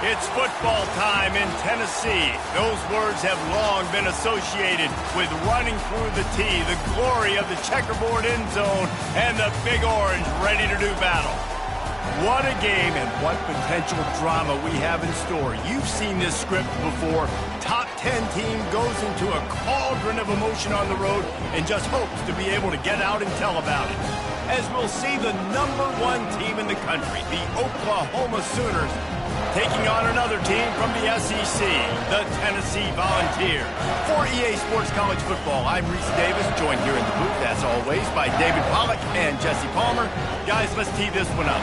It's football time in Tennessee. Those words have long been associated with running through the tee, the glory of the checkerboard end zone, and the Big Orange ready to do battle. What a game and what potential drama we have in store. You've seen this script before. Top 10 team goes into a cauldron of emotion on the road and just hopes to be able to get out and tell about it. As we'll see the #1 team in the country, the Oklahoma Sooners, taking on another team from the SEC, the Tennessee Volunteers. For EA Sports College Football, I'm Reese Davis, joined here in the booth, as always, by David Pollack and Jesse Palmer. Guys, let's tee this one up.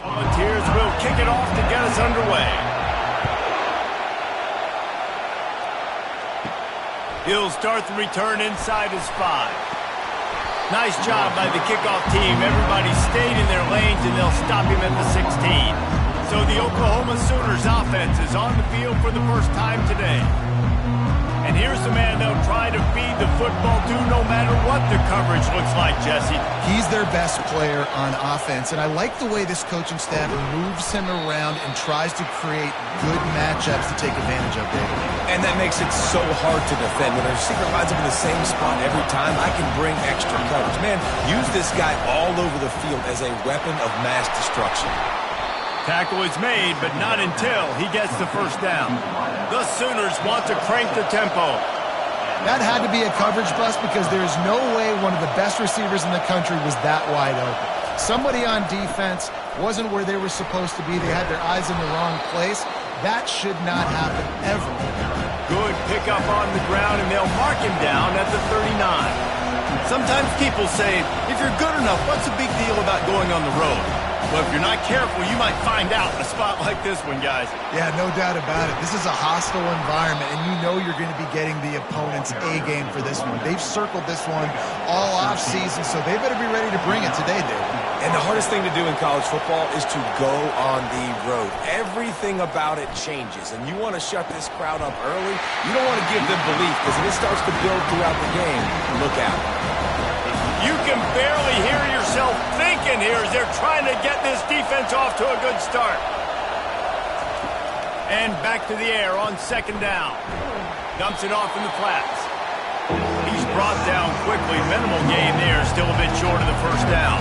Volunteers will kick it off to get us underway. He'll start the return inside his 5. Nice job by the kickoff team. Everybody stayed in their lanes, and they'll stop him at the 16. So the Oklahoma Sooners offense is on the field for the first time today. And here's the man they'll try to feed the football to no matter what the coverage looks like, Jesse. He's their best player on offense, and I like the way this coaching staff moves him around and tries to create good matchups to take advantage of, David. And that makes it so hard to defend. When a receiver lines up in the same spot every time, I can bring extra coverage. Man, use this guy all over the field as a weapon of mass destruction. Tackle is made, but not until he gets the first down. The Sooners want to crank the tempo. That had to be a coverage bust because there is no way one of the best receivers in the country was that wide open. Somebody on defense wasn't where they were supposed to be. They had their eyes in the wrong place. That should not happen ever. Good pickup on the ground, and they'll mark him down at the 39. Sometimes people say, if you're good enough, what's the big deal about going on the road? Well, if you're not careful, you might find out in a spot like this one, guys. Yeah, no doubt about it. This is a hostile environment, and you know you're going to be getting the opponent's A-game for this one. They've circled this one all off-season, so they better be ready to bring it today, David. And the hardest thing to do in college football is to go on the road. Everything about it changes, and you want to shut this crowd up early. You don't want to give them belief, because if it starts to build throughout the game, look out. You can barely hear yourself thinking here as they're trying to get this defense off to a good start. And back to the air on second down. Dumps it off in the flats. He's brought down quickly. Minimal gain there, still a bit short of the first down.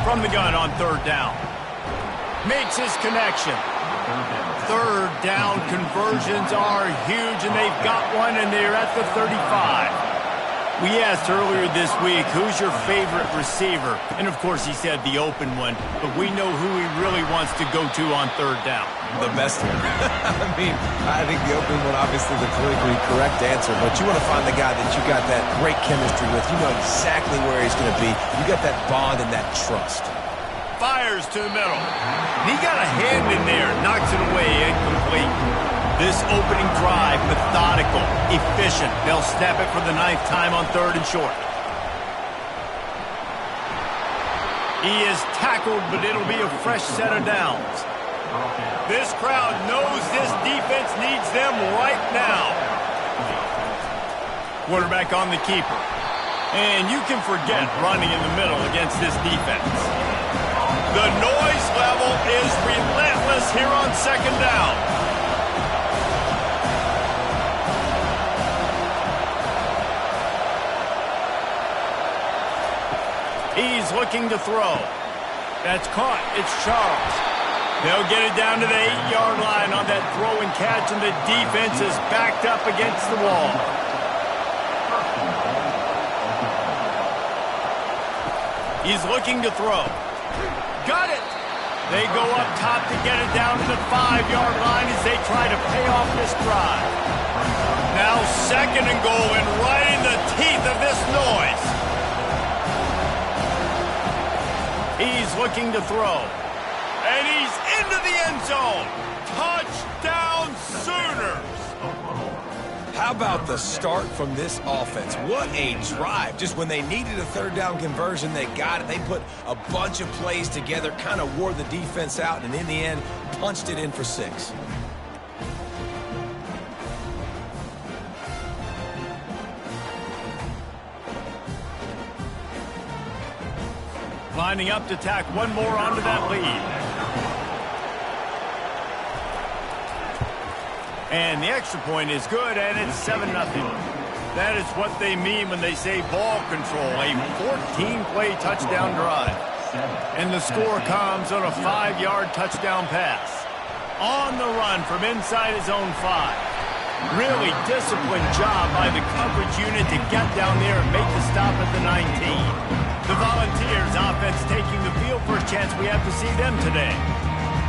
From the gun on third down. Makes his connection. Third down conversions are huge, and they've got one, and they're at the 35. We asked earlier this week, who's your favorite receiver? And, of course, he said the open one, but we know who he really wants to go to on third down. The best one. I think the open one, obviously, the politically correct answer, but you want to find the guy that you got that great chemistry with. You know exactly where he's going to be. You got that bond and that trust. Fires to the middle. He got a hand in there, knocks it away, incomplete. This opening drive, methodical, efficient. They'll snap it for the 9th time on third and short. He is tackled, but it'll be a fresh set of downs. This crowd knows this defense needs them right now. Quarterback on the keeper. And you can forget running in the middle against this defense. The noise level is relentless here on second down. He's looking to throw. That's caught. It's Charles. They'll get it down to the 8-yard line on that throw and catch, and the defense is backed up against the wall. He's looking to throw. Got it! They go up top to get it down to the 5-yard line as they try to pay off this drive. Now second and goal, and right in the teeth of this noise. He's looking to throw. And he's into the end zone. Touchdown, Sooners! How How about the start from this offense? What a drive. Just when they needed a third down conversion, they got it. They put a bunch of plays together, kind of wore the defense out, and in the end, punched it in for 6. Lining up to tack one more onto that lead. And the extra point is good, and it's 7-0. That is what they mean when they say ball control, a 14-play touchdown drive. And the score comes on a 5-yard touchdown pass. On the run from inside his own 5. Really disciplined job by the coverage unit to get down there and make the stop at the 19. The Volunteers offense taking the field. First chance we have to see them today.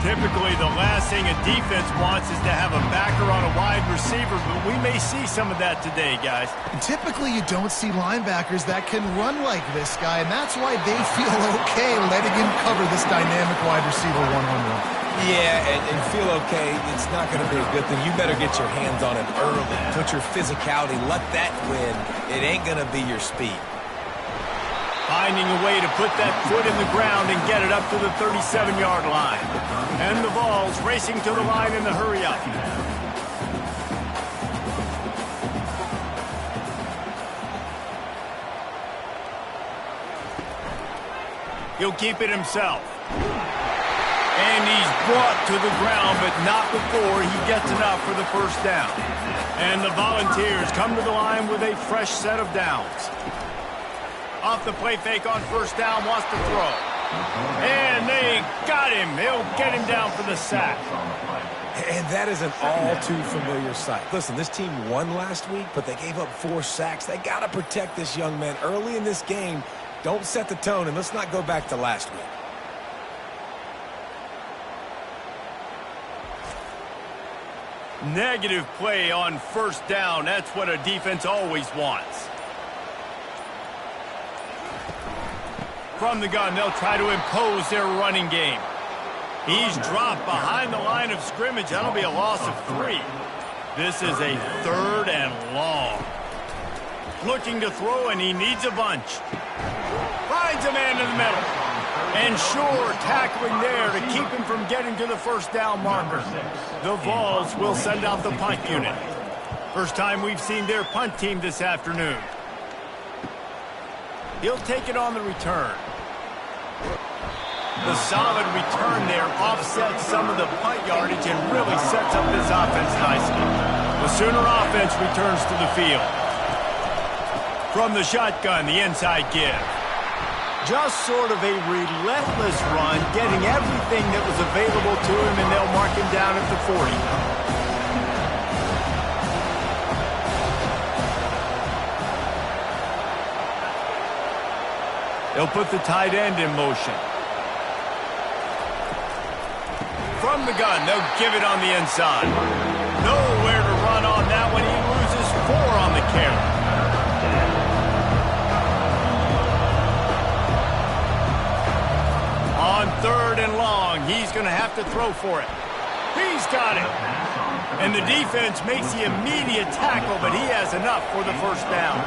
Typically, the last thing a defense wants is to have a backer on a wide receiver, but we may see some of that today, guys. Typically, you don't see linebackers that can run like this guy, and that's why they feel okay letting him cover this dynamic wide receiver one-on-one. Yeah, and feel okay, it's not going to be a good thing. You better get your hands on him early. Put your physicality, let that win. It ain't going to be your speed. Finding a way to put that foot in the ground and get it up to the 37-yard line. And the Vols racing to the line in the hurry-up. He'll keep it himself. And he's brought to the ground, but not before he gets enough for the first down. And the Volunteers come to the line with a fresh set of downs. Off the play fake on first down, wants to throw. And they got him. They'll get him down for the sack. And that is an all-too-familiar sight. Listen, this team won last week, but they gave up 4 sacks. They got to protect this young man early in this game. Don't set the tone, and let's not go back to last week. Negative play on first down. That's what a defense always wants. From the gun, they'll try to impose their running game. He's dropped behind the line of scrimmage. That'll be a loss of 3. This is a 3rd and long. Looking to throw, and he needs a bunch. Finds a man in the middle. And sure, tackling there to keep him from getting to the first down marker. The Vols will send out the punt unit. First time we've seen their punt team this afternoon. He'll take it on the return. The solid return there offsets some of the punt yardage and really sets up this offense nicely. The Sooner offense returns to the field. From the shotgun, the inside give. Just sort of a relentless run, getting everything that was available to him, and they'll mark him down at the 40. They'll put the tight end in motion. From the gun, they'll give it on the inside. Nowhere to run on that one. He loses 4 on the carry. On 3rd and long, he's going to have to throw for it. He's got it. And the defense makes the immediate tackle, but he has enough for the first down.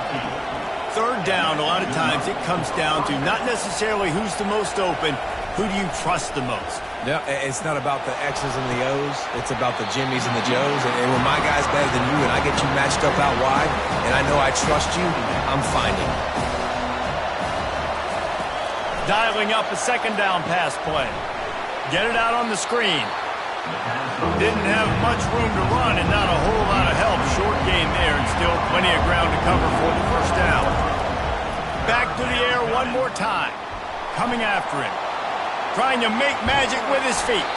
3rd down, a lot of times it comes down to not necessarily who's the most open, who do you trust the most? Yeah, it's not about the X's and the O's. It's about the Jimmies and the Joes. And when my guy's better than you and I get you matched up out wide, and I know I trust you, I'm finding. Dialing up a 2nd down pass play. Get it out on the screen. Didn't have much room to run and not a whole lot of help. Short gain there and still plenty of ground to cover for the first down. Back to the air one more time. Coming after him. Trying to make magic with his feet.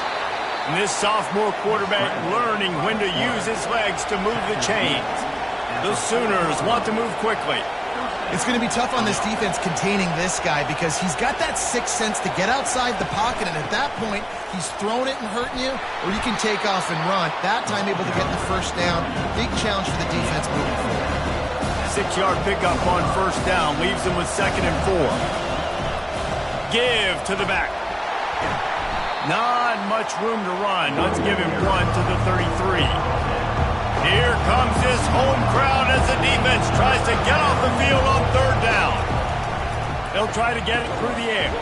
And this sophomore quarterback learning when to use his legs to move the chains. The Sooners want to move quickly. It's going to be tough on this defense containing this guy because he's got that sixth sense to get outside the pocket, and at that point, he's throwing it and hurting you, or you can take off and run. That time able to get the first down. Big challenge for the defense moving forward. 6-yard pickup on first down leaves them with 2nd and 4. Give to the back. Not much room to run. Let's give him 1 to the 33. Here comes this home crowd as the defense tries to get off the field on third down. They'll try to get it through the air.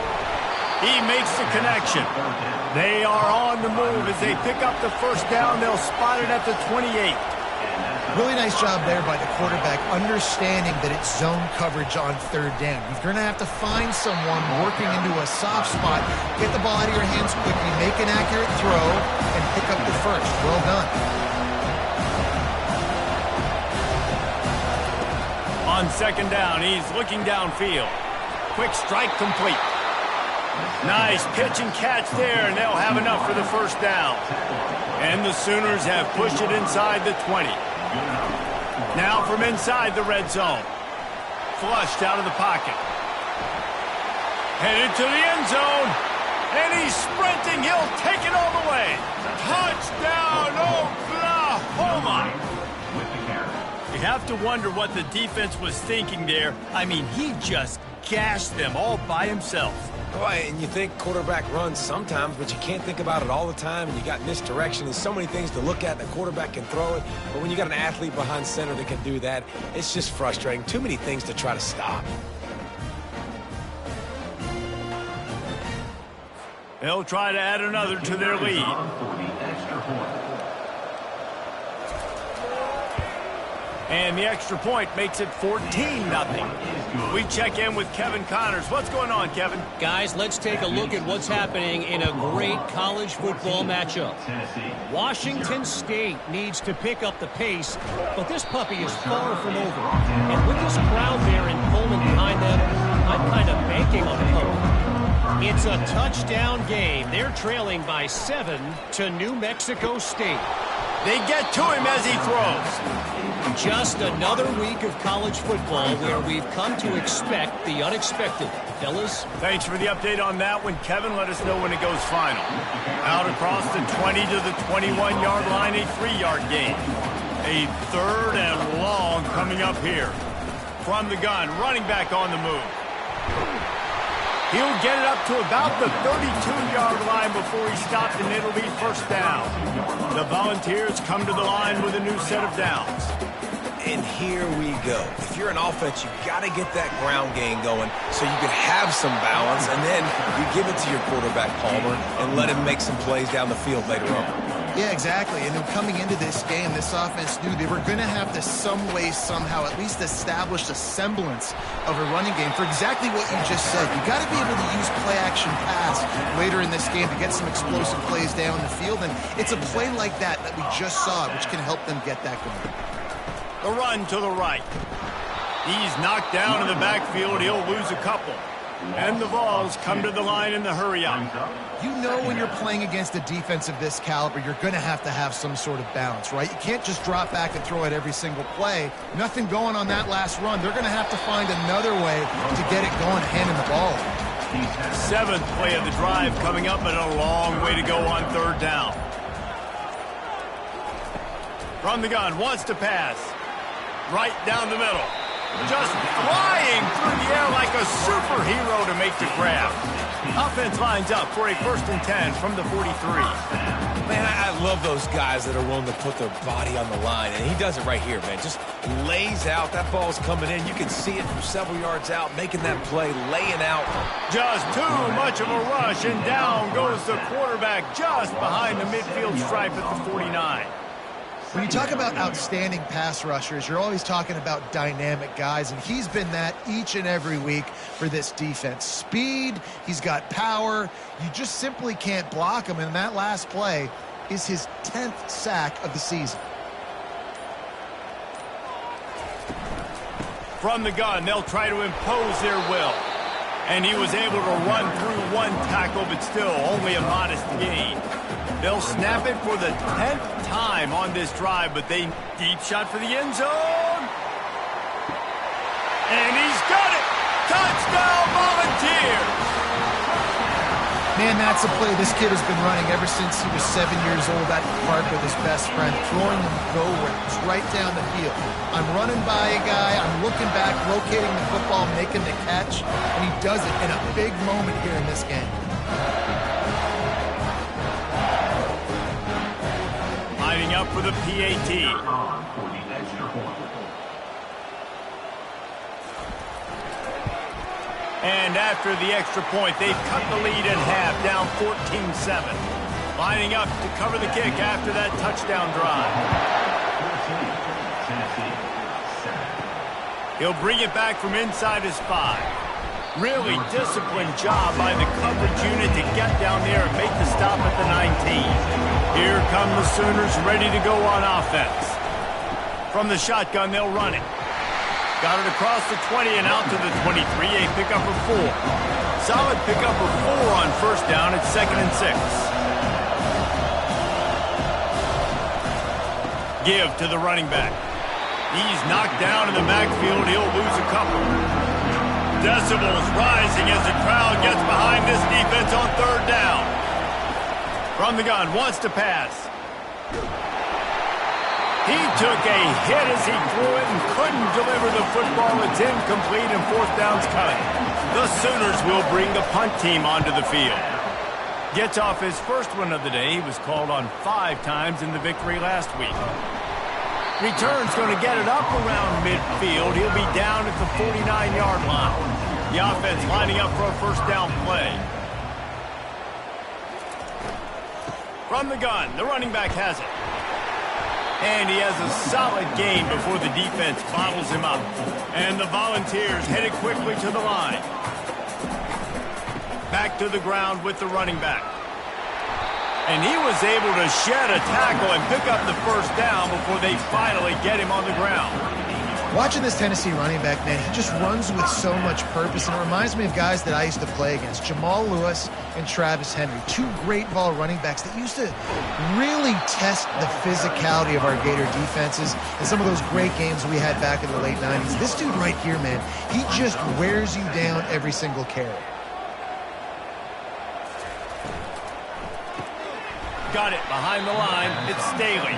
He makes the connection. They are on the move as they pick up the first down. They'll spot it at the 28. Really nice job there by the quarterback, understanding that it's zone coverage on third down. You're going to have to find someone working into a soft spot, get the ball out of your hands quickly, make an accurate throw, and pick up the first. Well done. On second down, he's looking downfield. Quick strike complete. Nice pitch and catch there, and they'll have enough for the first down. And the Sooners have pushed it inside the 20. Now from inside the red zone. Flushed out of the pocket. Headed to the end zone. And he's sprinting. He'll take it all the way. Touchdown, Oklahoma! You have to wonder what the defense was thinking there. I mean, he just gashed them all by himself. Boy, and you think quarterback runs sometimes, but you can't think about it all the time, and you got misdirection and so many things to look at, and the quarterback can throw it. But when you got an athlete behind center that can do that, it's just frustrating. Too many things to try to stop. They'll try to add another to their lead. And the extra point makes it 14-0. We check in with Kevin Connors. What's going on, Kevin? Guys, let's take a look at what's happening in a great college football matchup. Washington State needs to pick up the pace, but this puppy is far from over. And with this crowd there in Pullman behind them, I'm kind of banking on the puppy. It's a touchdown game. They're trailing by 7 to New Mexico State. They get to him as he throws. Just another week of college football where we've come to expect the unexpected. Fellas? Thanks for the update on that one, Kevin. Let us know when it goes final. Out across the 20 to the 21-yard line, a 3-yard gain. A third and long coming up here. From the gun, running back on the move. He'll get it up to about the 32-yard line before he stopped, and it'll be first down. The Volunteers come to the line with a new set of downs. And here we go. If you're an offense, you got to get that ground game going so you can have some balance, and then you give it to your quarterback, Palmer, and let him make some plays down the field later on. Yeah, exactly. And then coming into this game, this offense knew they were going to have to some way, somehow, at least establish a semblance of a running game for exactly what you just said. You got to be able to use play-action pass later in this game to get some explosive plays down the field. And it's a play like that we just saw, which can help them get that going. The run to the right. He's knocked down in the backfield. He'll lose a couple. And the Vols come to the line in the hurry-up. You know when you're playing against a defense of this caliber, you're going to have some sort of balance, right? You can't just drop back and throw it every single play. Nothing going on that last run. They're going to have to find another way to get it going, handing the ball. 7th play of the drive coming up, and a long way to go on third down. From the gun, wants to pass. Right down the middle. Just flying through the air like a superhero to make the grab. Offense lines up for a 1st and 10 from the 43. Man, I love those guys that are willing to put their body on the line, and he does it right here, man. Just lays out. That ball's coming in. You can see it from several yards out, making that play, laying out. Just too much of a rush, and down goes the quarterback just behind the midfield stripe at the 49. When you talk about outstanding pass rushers, you're always talking about dynamic guys, and he's been that each and every week for this defense. Speed, he's got power. You just simply can't block him, and that last play is his 10th sack of the season. From the gun, they'll try to impose their will. And he was able to run through one tackle, but still only a modest gain. They'll snap it for the 10th time on this drive, but they deep shot for the end zone. And he's got it! Touchdown, Volunteers! Man, that's a play this kid has been running ever since he was 7 years old at the park with his best friend, throwing them go-routes right down the field. I'm running by a guy, I'm looking back, locating the football, making the catch, and he does it in a big moment here in this game. lining up for the PAT. And after the extra point, they've cut the lead in half, down 14-7. Lining up to cover the kick after that touchdown drive. He'll bring it back from inside his 5. Really disciplined job by the coverage unit to get down there and make the stop at the 19. Here come the Sooners ready to go on offense. From the shotgun, they'll run it. Got it across the 20 and out to the 23, a pickup of 4. Solid pickup of 4 on first down at 2nd and 6. Give to the running back. He's knocked down in the backfield. He'll lose a couple. Decibels rising as the crowd gets behind this defense on 3rd down. From the gun, wants to pass. He took a hit as he threw it and couldn't deliver the football. It's incomplete and 4th down's coming. The Sooners will bring the punt team onto the field. Gets off his first one of the day. He was called on 5 times in the victory last week. Return's going to get it up around midfield. He'll be down at the 49-yard line. The offense lining up for a first down play. From the gun, the running back has it. And he has a solid gain before the defense bottles him up. And the Volunteers headed quickly to the line. Back to the ground with the running back. And he was able to shed a tackle and pick up the first down before they finally get him on the ground. Watching this Tennessee running back, man, he just runs with so much purpose, and it reminds me of guys that I used to play against, Jamal Lewis and Travis Henry, 2 great ball running backs that used to really test the physicality of our Gator defenses and some of those great games we had back in the late 90s. This dude right here, man, he just wears you down every single carry. Got it behind the line. It's Staley.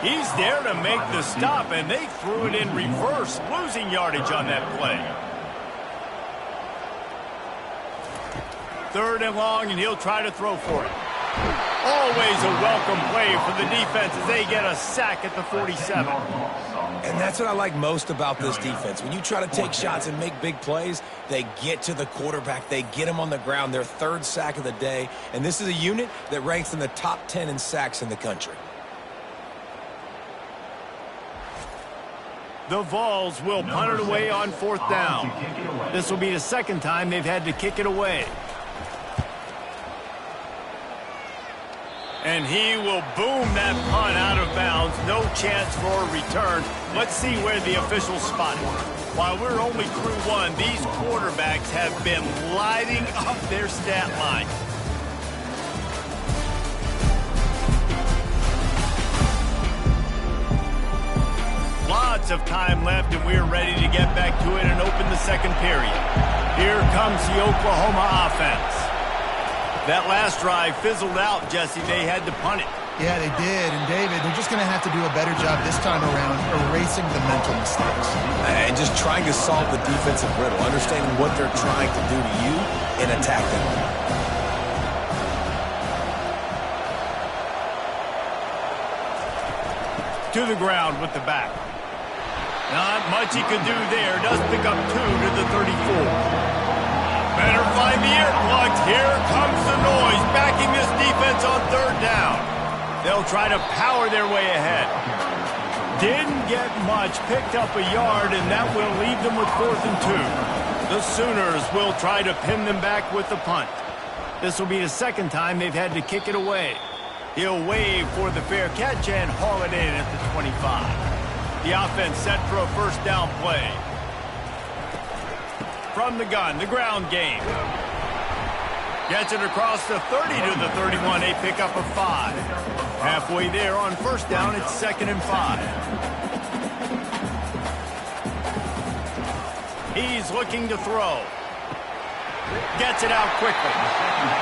He's there to make the stop, and they threw it in reverse, losing yardage on that play. 3rd and long, and he'll try to throw for it. Always a welcome play for the defense as they get a sack at the 47. And that's what I like most about this defense. When you try to take shots and make big plays, they get to the quarterback. They get him on the ground. Their 3rd sack of the day. And this is a unit that ranks in the top 10 in sacks in the country. The Vols will punt it away on 4th down. This will be the 2nd time they've had to kick it away. And he will boom that punt out of bounds. No chance for a return. Let's see where the officials spot it. While we're only through 1, these quarterbacks have been lighting up their stat line. Lots of time left, and we're ready to get back to it and open the 2nd period. Here comes the Oklahoma offense. That last drive fizzled out, Jesse. They had to punt it. Yeah, they did. And, David, they're just going to have to do a better job this time around erasing the mental mistakes. And just trying to solve the defensive riddle, understanding what they're trying to do to you and attack them. To the ground with the back. Not much he could do there. Does pick up 2 to the 34. Better find the earplugs. Here comes the noise, backing this defense on 3rd down. They'll try to power their way ahead. Didn't get much, picked up a yard, and that will leave them with 4th and 2. The Sooners will try to pin them back with the punt. This will be the 2nd time they've had to kick it away. He'll wave for the fair catch and haul it in at the 25. The offense set for a first down play. From the gun, the ground game. Gets it across the 30 to the 31, a pickup of 5. Halfway there on first down, it's 2nd and 5. He's looking to throw. Gets it out quickly.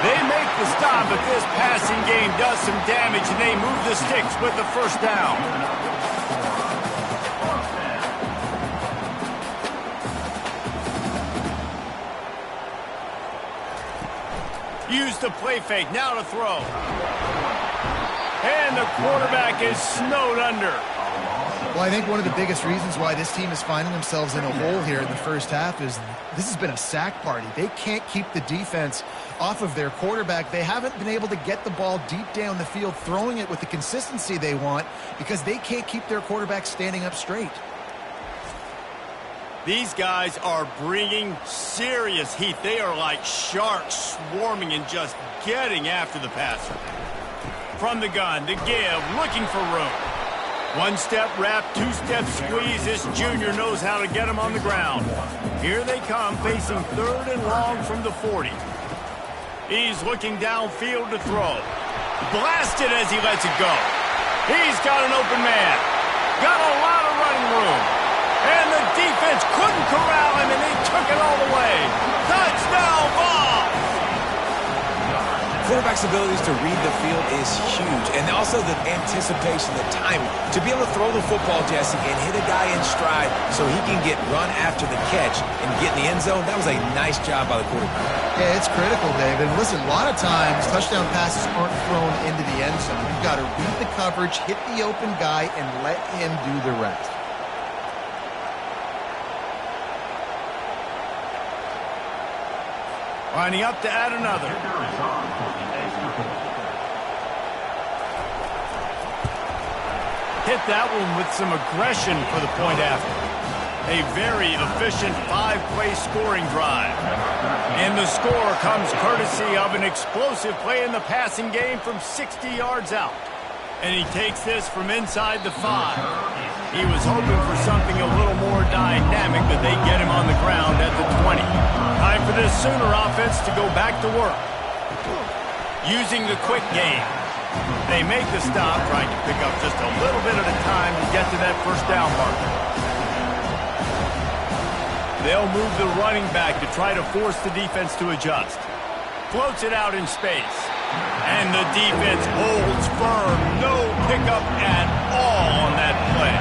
They make the stop, but this passing game does some damage, and they move the sticks with the first down. Use the play fake, now to throw. And the quarterback is snowed under. Well, I think one of the biggest reasons why this team is finding themselves in a hole here in the first half is this has been a sack party. They can't keep the defense off of their quarterback. They haven't been able to get the ball deep down the field, throwing it with the consistency they want because they can't keep their quarterback standing up straight. These guys are bringing serious heat. They are like sharks swarming and just getting after the passer. From the gun, the give, looking for room. One-step wrap, two-step squeeze. This junior knows how to get him on the ground. Here they come, facing 3rd and long from the 40. He's looking downfield to throw. Blasted as he lets it go. He's got an open man. Got a lot of running room. And the defense couldn't corral him, and they took it all the way. Touchdown ball! Quarterback's abilities to read the field is huge. And also the anticipation, the timing. To be able to throw the football, Jesse, and hit a guy in stride so he can get run after the catch and get in the end zone, that was a nice job by the quarterback. Yeah, it's critical, David. Listen, a lot of times touchdown passes aren't thrown into the end zone. You've got to read the coverage, hit the open guy, and let him do the rest. Lining up to add another. Hit that one with some aggression for the point after. A very efficient 5-play scoring drive. And the score comes courtesy of an explosive play in the passing game from 60 yards out. And he takes this from inside the 5. He was hoping for something a little more dynamic, but they get him on the ground at the 20. Time for this Sooner offense to go back to work. Using the quick game. They make the stop, trying to pick up just a little bit at a time to get to that first down marker. They'll move the running back to try to force the defense to adjust. Floats it out in space. And the defense holds firm. No pickup at all on that play.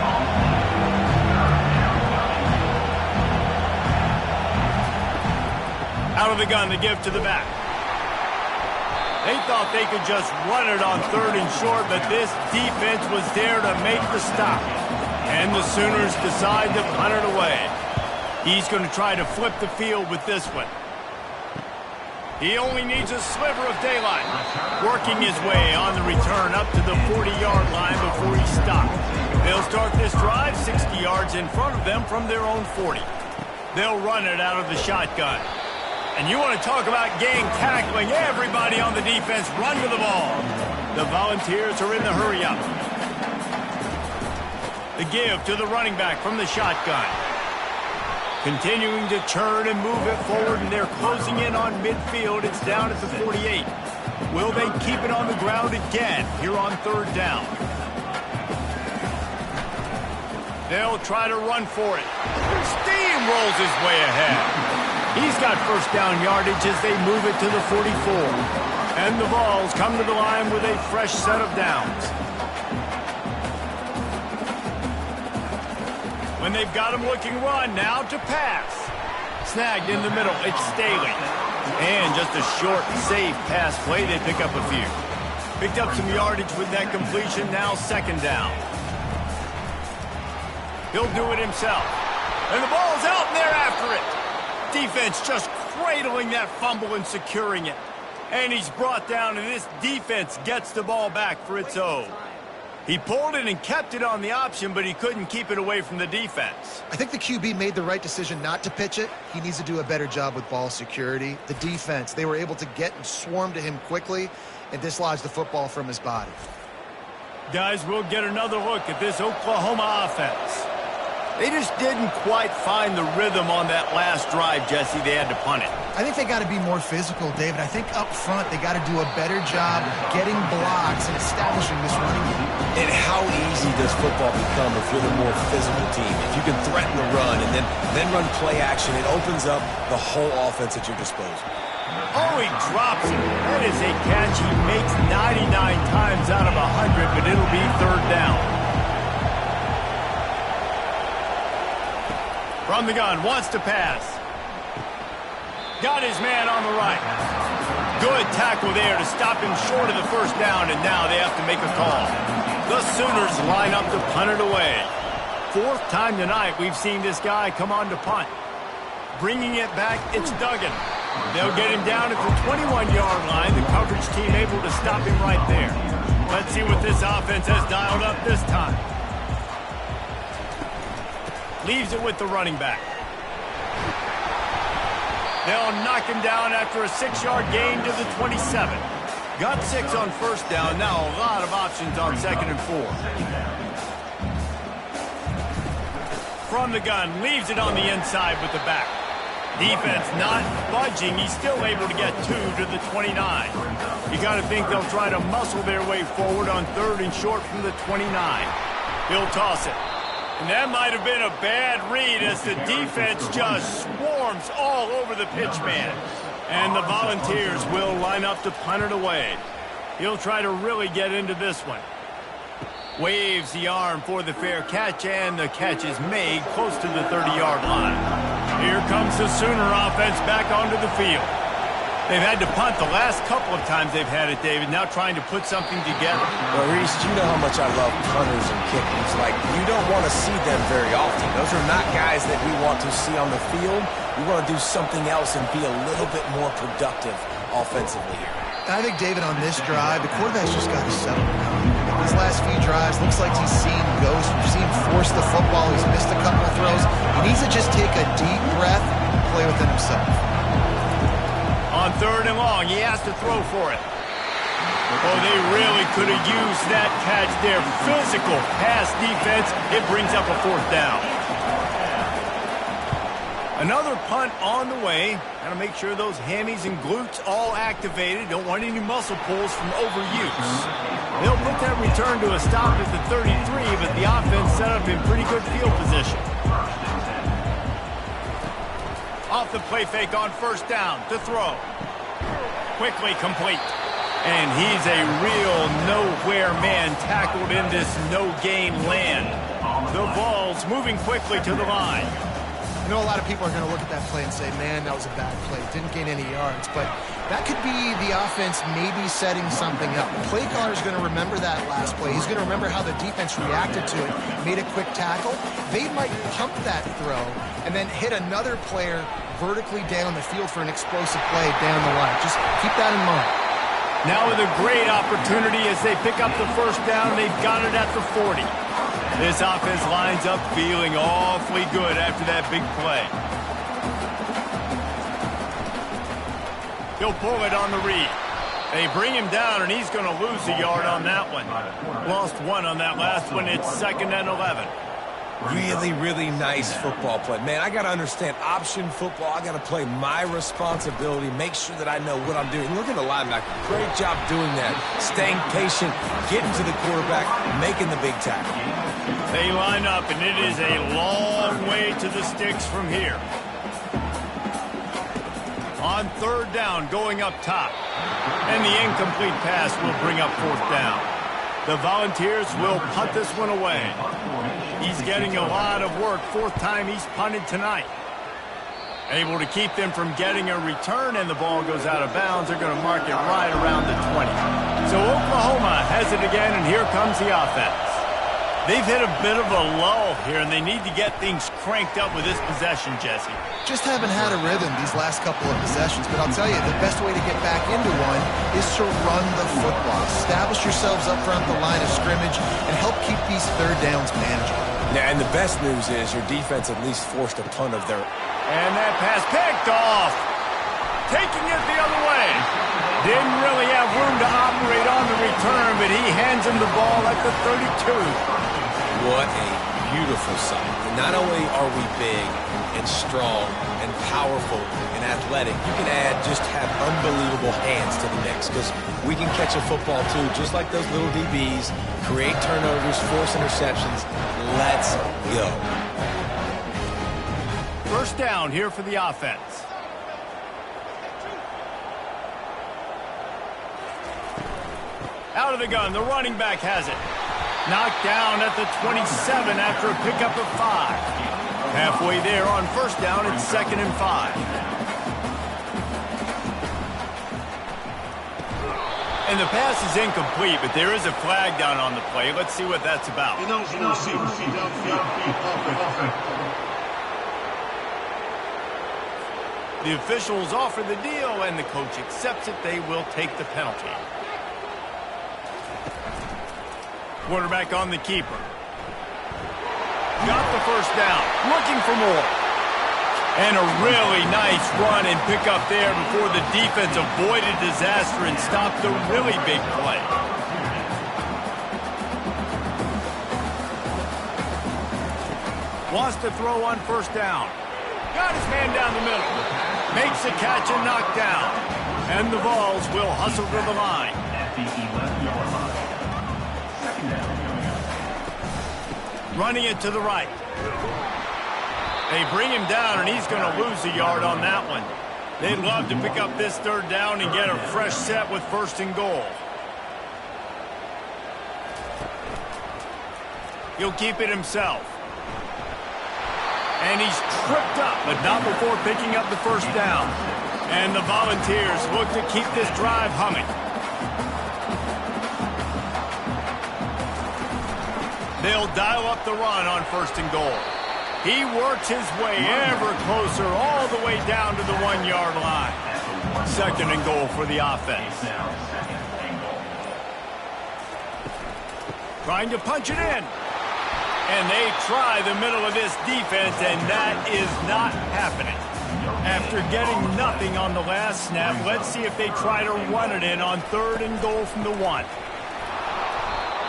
Out of the gun, the give to the back. They thought they could just run it on 3rd and short, but this defense was there to make the stop. And the Sooners decide to punt it away. He's going to try to flip the field with this one. He only needs a sliver of daylight. Working his way on the return up to the 40-yard line before he stopped. They'll start this drive 60 yards in front of them from their own 40. They'll run it out of the shotgun. And you want to talk about gang tackling. Everybody on the defense run to the ball. The Volunteers are in the hurry-up. The give to the running back from the shotgun. Continuing to turn and move it forward, and they're closing in on midfield. It's down at the 48. Will they keep it on the ground again here on 3rd down? They'll try to run for it. Steamrolls his way ahead. He's got first down yardage as they move it to the 44. And the Vols come to the line with a fresh set of downs. When they've got him looking run, now to pass. Snagged in the middle, it's Staley. And just a short, safe pass play, they pick up a few. Picked up some yardage with that completion, now 2nd down. He'll do it himself. And the ball's out, and they're after it. Defense just cradling that fumble and securing it. And he's brought down, and this defense gets the ball back for its own. He pulled it and kept it on the option, but he couldn't keep it away from the defense. I think the QB made the right decision not to pitch it. He needs to do a better job with ball security. The defense, they were able to get and swarm to him quickly and dislodge the football from his body. Guys, we'll get another look at this Oklahoma offense. They just didn't quite find the rhythm on that last drive, Jesse. They had to punt it. I think they got to be more physical, David. I think up front they got to do a better job getting blocks and establishing this running game. And how easy does football become if you're the more physical team? If you can threaten the run and then run play action, it opens up the whole offense at your disposal. Oh, he drops it. That is a catch he makes 99 times out of 100, but it'll be 3rd down. From the gun, wants to pass. Got his man on the right. Good tackle there to stop him short of the first down, and now they have to make a call. The Sooners line up to punt it away. Fourth time tonight we've seen this guy come on to punt. Bringing it back, it's Duggan. They'll get him down at the 21-yard line. The coverage team able to stop him right there. Let's see what this offense has dialed up this time. Leaves it with the running back. They'll knock him down after a 6-yard gain to the 27. Got 6 on first down. Now a lot of options on 2nd and 4. From the gun, leaves it on the inside with the back. Defense not budging. He's still able to get 2 to the 29. You got to think they'll try to muscle their way forward on 3rd and short from the 29. He'll toss it. And that might have been a bad read as the defense just swarms all over the pitch man. And the Volunteers will line up to punt it away. He'll try to really get into this one. Waves the arm for the fair catch, and the catch is made close to the 30-yard line. Here comes the Sooner offense back onto the field. They've had to punt the last couple of times they've had it, David, now trying to put something together. Well, Reese, you know how much I love punters and kickers. Like, you don't want to see them very often. Those are not guys that we want to see on the field. We want to do something else and be a little bit more productive offensively here. I think, David, on this drive, the quarterback's just got to settle down. These last few drives, looks like he's seen ghosts. We've seen him force the football. He's missed a couple of throws. He needs to just take a deep breath and play within himself. On 3rd and long, he has to throw for it. Oh, they really could have used that catch there. Physical pass defense. It brings up a 4th down. Another punt on the way. Got to make sure those hammies and glutes all activated. Don't want any muscle pulls from overuse. They'll put that return to a stop at the 33, but the offense set up in pretty good field position. Off the play fake on 1st down to throw. Quickly complete. And he's a real nowhere man tackled in this no-gain land. The Vols moving quickly to the line. I know a lot of people are going to look at that play and say, man, that was a bad play. Didn't gain any yards. But that could be the offense maybe setting something up. The play caller is going to remember that last play. He's going to remember how the defense reacted to it, made a quick tackle. They might pump that throw and then hit another player vertically down the field for an explosive play down the line. Just keep that in mind. Now with a great opportunity as they pick up the 1st down, they've got it at the 40. This offense lines up feeling awfully good after that big play. He'll pull it on the read. They bring him down, and he's going to lose a yard on that one. Lost 1 on that last one. It's 2nd and 11. Really, really nice football play. Man, I got to understand option football. I got to play my responsibility, make sure that I know what I'm doing. Look at the linebacker. Great job doing that. Staying patient, getting to the quarterback, making the big tackle. They line up, and it is a long way to the sticks from here. On 3rd down, going up top. And the incomplete pass will bring up 4th down. The Volunteers will punt this one away. He's getting a lot of work. 4th time he's punted tonight. Able to keep them from getting a return, and the ball goes out of bounds. They're going to mark it right around the 20. So Oklahoma has it again, and here comes the offense. They've hit a bit of a lull here, and they need to get things cranked up with this possession, Jesse. Just haven't had a rhythm these last couple of possessions, but I'll tell you, the best way to get back into one is to run the football. Establish yourselves up front the line of scrimmage and help keep these 3rd downs manageable. Yeah, and the best news is your defense at least forced a punt of their... And that pass picked off. Taking it the other way. Didn't really have room to operate on the return, but he hands him the ball at the 32. What a beautiful sight. And not only are we big and strong and powerful and athletic, you can have unbelievable hands to the mix, because we can catch a football too, just like those little DBs, create turnovers, force interceptions. Let's go. 1st down here for the offense. Out of the gun, the running back has it. Knocked down at the 27 after a pickup of 5. Halfway there on 1st down, it's 2nd and 5. And the pass is incomplete, but there is a flag down on the play. Let's see what that's about. The officials offer the deal, and the coach accepts it. They will take the penalty. Quarterback on the keeper. Got the first down. Looking for more. And a really nice run and pick up there before the defense avoided disaster and stopped a really big play. Wants to throw on first down. Got his man down the middle. Makes a catch and knocked down. And the Vols will hustle to the line. Running it to the right. They bring him down, and he's going to lose a yard on that one. They'd love to pick up this third down and get a fresh set with first and goal. He'll keep it himself. And he's tripped up, but not before picking up the first down. And the Volunteers look to keep this drive humming. They'll dial up the run on first and goal. He works his way ever closer all the way down to the 1-yard line. Second and goal for the offense. Trying to punch it in. And they try the middle of this defense, and that is not happening. After getting nothing on the last snap, let's see if they try to run it in on third and goal from the 1.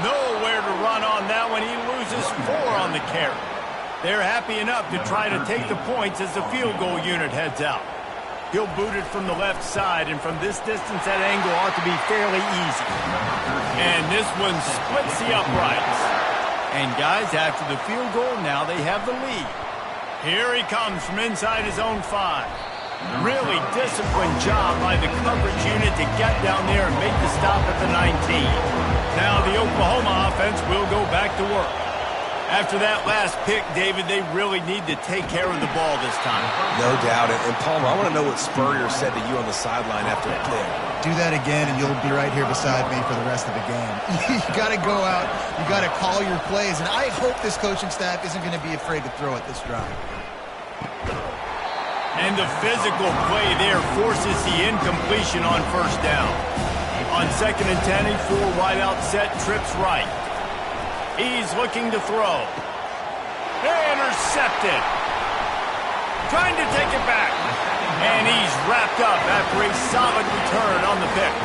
Nowhere to run on that one. He loses 4 on the carry. They're happy enough to try to take the points as the field goal unit heads out. He'll boot it from the left side, and from this distance, that angle ought to be fairly easy. And this one splits the uprights. And guys, after the field goal, now they have the lead. Here he comes from inside his own 5. Really disciplined job by the coverage unit to get down there and make the stop at the 19. Now the Oklahoma offense will go back to work. After that last pick, David, they really need to take care of the ball this time. No doubt. And Palmer, I want to know what Spurrier said to you on the sideline after the play. Do that again, and you'll be right here beside me for the rest of the game. You got to go out. You got to call your plays. And I hope this coaching staff isn't going to be afraid to throw it this drive. And the physical play there forces the incompletion on first down. On second and 10, a 4 wide out set, trips right. He's looking to throw. Intercepted. Trying to take it back. And he's wrapped up after a solid return on the pick.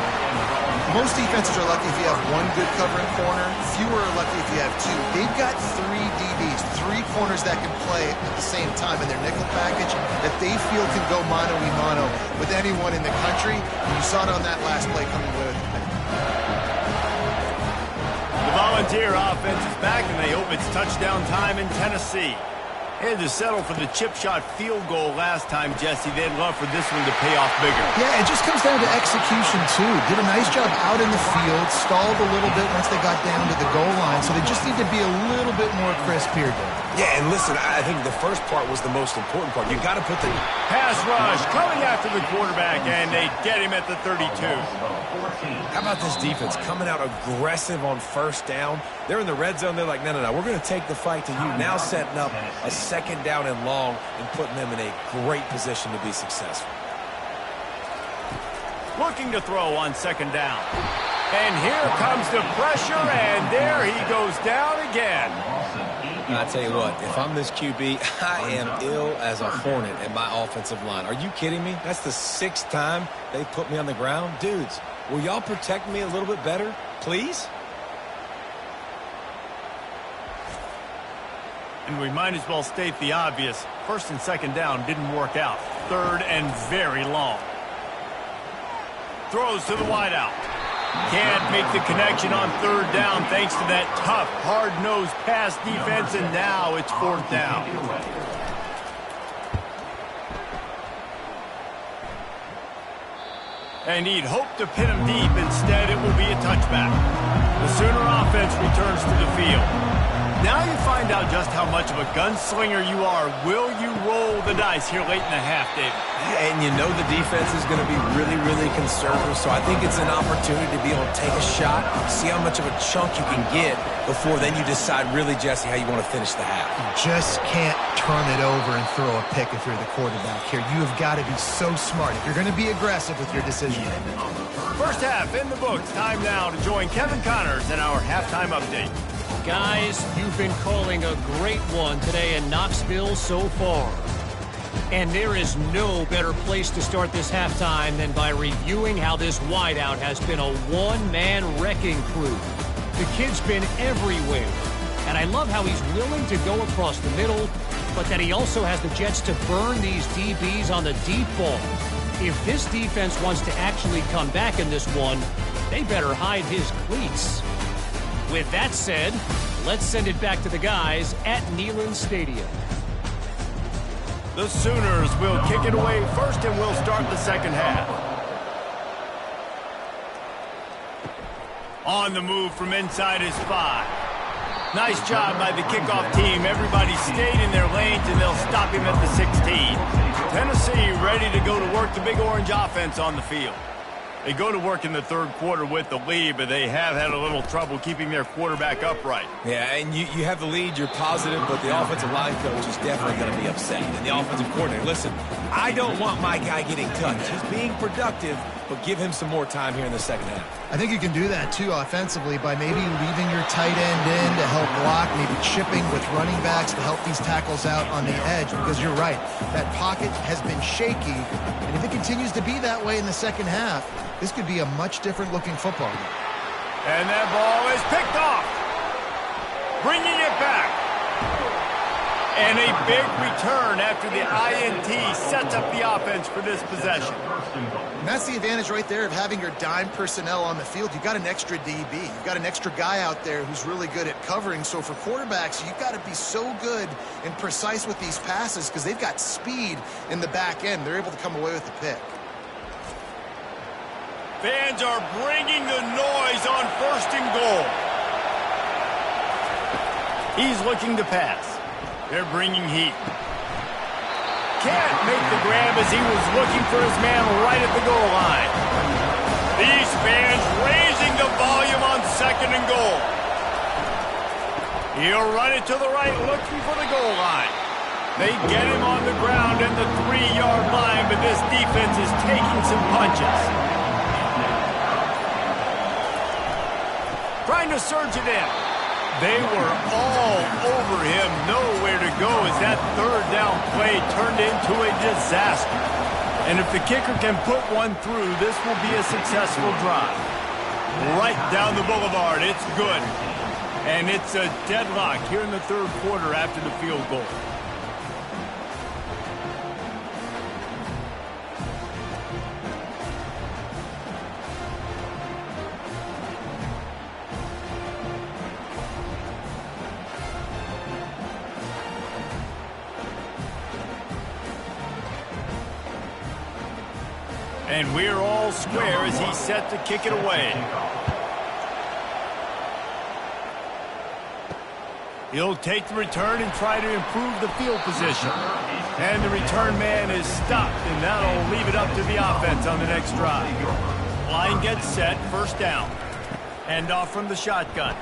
Most defenses are lucky if you have 1 good covering corner. Fewer are lucky if you have 2. They've got 3 DBs, 3 corners that can play at the same time in their nickel package that they feel can go mano-a-mano with anyone in the country. And you saw it on that last play coming with it. The Volunteer offense is back, and they hope it's touchdown time in Tennessee. They had to settle for the chip shot field goal last time, Jesse. They'd love for this one to pay off bigger. Yeah, it just comes down to execution, too. Did a nice job out in the field, stalled a little bit once they got down to the goal line, so they just need to be a little bit more crisp here, Dave. Yeah, and listen, I think the first part was the most important part. You got to put the pass rush coming after the quarterback, and they get him at the 32. How about this defense coming out aggressive on first down? They're in the red zone. They're like, no, we're going to take the fight to you. Now setting up a second down and long and putting them in a great position to be successful. Looking to throw on second down. And here comes the pressure, and there he goes down again. I tell you what, if I'm this QB, I am ill as a hornet at my offensive line. Are you kidding me? That's the 6th time they put me on the ground. Dudes, will y'all protect me a little bit better, please? And we might as well state the obvious. First and second down didn't work out. Third and very long. Throws to the wideout. Can't make the connection on third down thanks to that tough, hard-nosed pass defense, and now it's fourth down. And he'd hoped to pin him deep. Instead, it will be a touchback. The Sooner offense returns to the field. Now you find out just how much of a gunslinger you are. Will you roll the dice here late in the half, David? And you know the defense is going to be really, really conservative, so I think it's an opportunity to be able to take a shot, see how much of a chunk you can get before then you decide really, Jesse, how you want to finish the half. You just can't turn it over and throw a pick if you're the quarterback here. You have got to be so smart if you're going to be aggressive with your decision making. First half in the books. Time now to join Kevin Connors in our halftime update. Guys, you've been calling a great one today in Knoxville so far. And there is no better place to start this halftime than by reviewing how this wideout has been a one-man wrecking crew. The kid's been everywhere. And I love how he's willing to go across the middle, but that he also has the jets to burn these DBs on the deep ball. If this defense wants to actually come back in this one, they better hide his cleats. With that said, let's send it back to the guys at Neyland Stadium. The Sooners will kick it away first, and we'll start the second half. On the move from inside is 5. Nice job by the kickoff team. Everybody stayed in their lanes, and they'll stop him at the 16. Tennessee ready to go to work the Big Orange offense on the field. They go to work in the third quarter with the lead, but they have had a little trouble keeping their quarterback upright. Yeah, and you have the lead, you're positive, but the offensive line coach is definitely going to be upset. And the offensive coordinator, listen, I don't want my guy getting touched. He's being productive, but give him some more time here in the second half. I think you can do that, too, offensively, by maybe leaving your tight end in to help block, maybe chipping with running backs to help these tackles out on the edge, because you're right, that pocket has been shaky, and if it continues to be that way in the second half, this could be a much different-looking football game. And that ball is picked off. Bringing it back. And a big return after the INT sets up the offense for this possession. And that's the advantage right there of having your dime personnel on the field. You've got an extra DB. You've got an extra guy out there who's really good at covering. So for quarterbacks, you've got to be so good and precise with these passes because they've got speed in the back end. They're able to come away with the pick. Fans are bringing the noise on first and goal. He's looking to pass. They're bringing heat. Can't make the grab as he was looking for his man right at the goal line. These fans raising the volume on second and goal. He'll run it to the right, looking for the goal line. They get him on the ground at the 3-yard line, but this defense is taking some punches. Trying to surge it in. They were all over him. Nowhere to go as that third down play turned into a disaster. And if the kicker can put one through, this will be a successful drive. Right down the boulevard. It's good. And it's a deadlock here in the third quarter after the field goal. And we're all square as he's set to kick it away. He'll take the return and try to improve the field position. And the return man is stopped, and that'll leave it up to the offense on the next drive. Line gets set, first down. Hand off from the shotgun.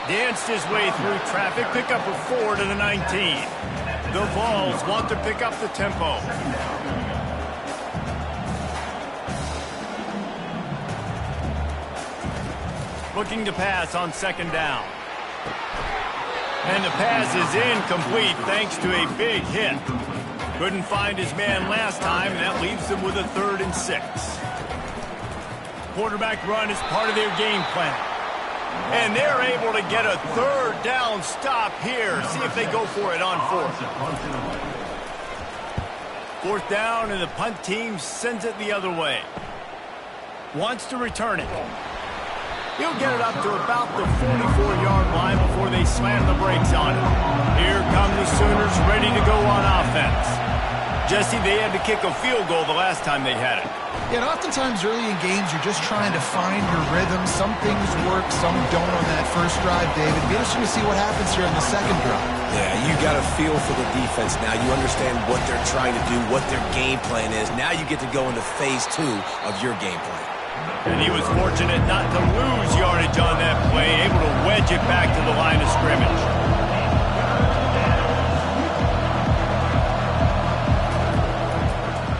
Danced his way through traffic, pick up a 4 to the 19. The Vols want to pick up the tempo. Looking to pass on second down. And the pass is incomplete thanks to a big hit. Couldn't find his man last time, and that leaves them with a 3rd and 6. Quarterback run is part of their game plan. And they're able to get a 3rd down stop here. See if they go for it on 4th. 4th down, and the punt team sends it the other way. Wants to return it. He'll get it up to about the 44-yard line before they slam the brakes on it. Here come the Sooners ready to go on offense. Jesse, they had to kick a field goal the last time they had it. Yeah, and oftentimes early in games, you're just trying to find your rhythm. Some things work, some don't on that first drive, David. Be interesting to see what happens here in the second drive. Yeah, you got a feel for the defense now. You understand what they're trying to do, what their game plan is. Now you get to go into phase 2 of your game plan. And he was fortunate not to lose yardage on that play, able to wedge it back to the line of scrimmage.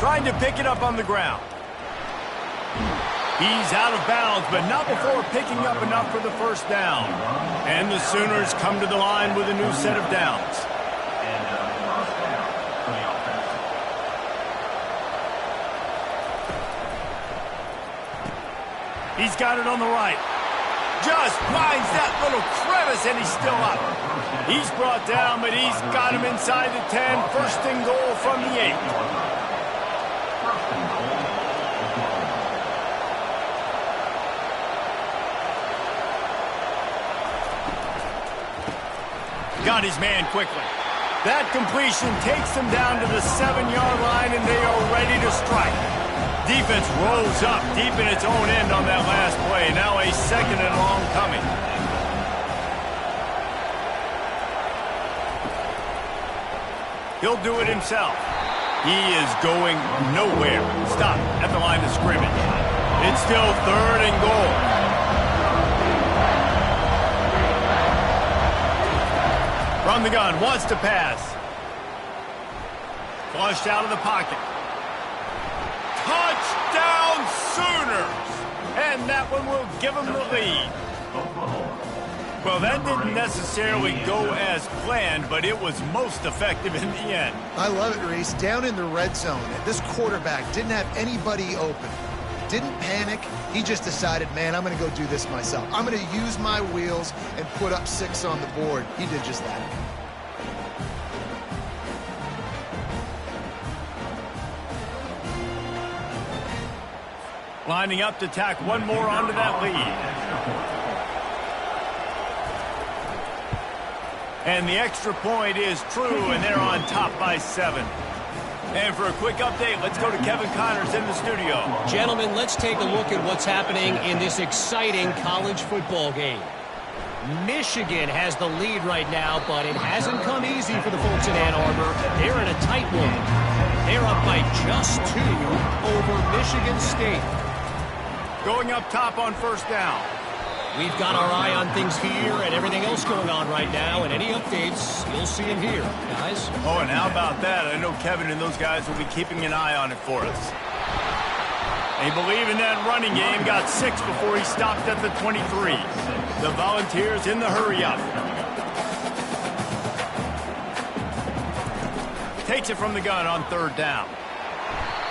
Trying to pick it up on the ground. He's out of bounds, but not before picking up enough for the first down. And the Sooners come to the line with a new set of downs. He's got it on the right. Just finds that little crevice, and he's still up. He's brought down, but he's got him inside the 10. First and goal from the 8. Got his man quickly. That completion takes them down to the 7-yard line, and they are ready to strike. Defense rolls up deep in its own end on that last play. Now a second and long coming. He'll do it himself. He is going nowhere. Stop at the line of scrimmage. It's still third and goal. From the gun, wants to pass. Flushed out of the pocket. Touchdown Sooners! And that one will give them the lead. Well, that didn't necessarily go as planned, but it was most effective in the end. I love it, Reese. Down in the red zone, this quarterback didn't have anybody open. Didn't panic. He just decided, man, I'm going to go do this myself. I'm going to use my wheels and put up 6 on the board. He did just that. Lining up to tack one more onto that lead. And the extra point is true, and they're on top by 7. And for a quick update, let's go to Kevin Connors in the studio. Gentlemen, let's take a look at what's happening in this exciting college football game. Michigan has the lead right now, but it hasn't come easy for the folks in Ann Arbor. They're in a tight one. They're up by just 2 over Michigan State. Going up top on first down. We've got our eye on things here and everything else going on right now, and any updates, you'll see them here, guys. Oh, and how about that? I know Kevin and those guys will be keeping an eye on it for us. They believe in that running game. Got 6 before he stopped at the 23. The Volunteers in the hurry-up. Takes it from the gun on third down.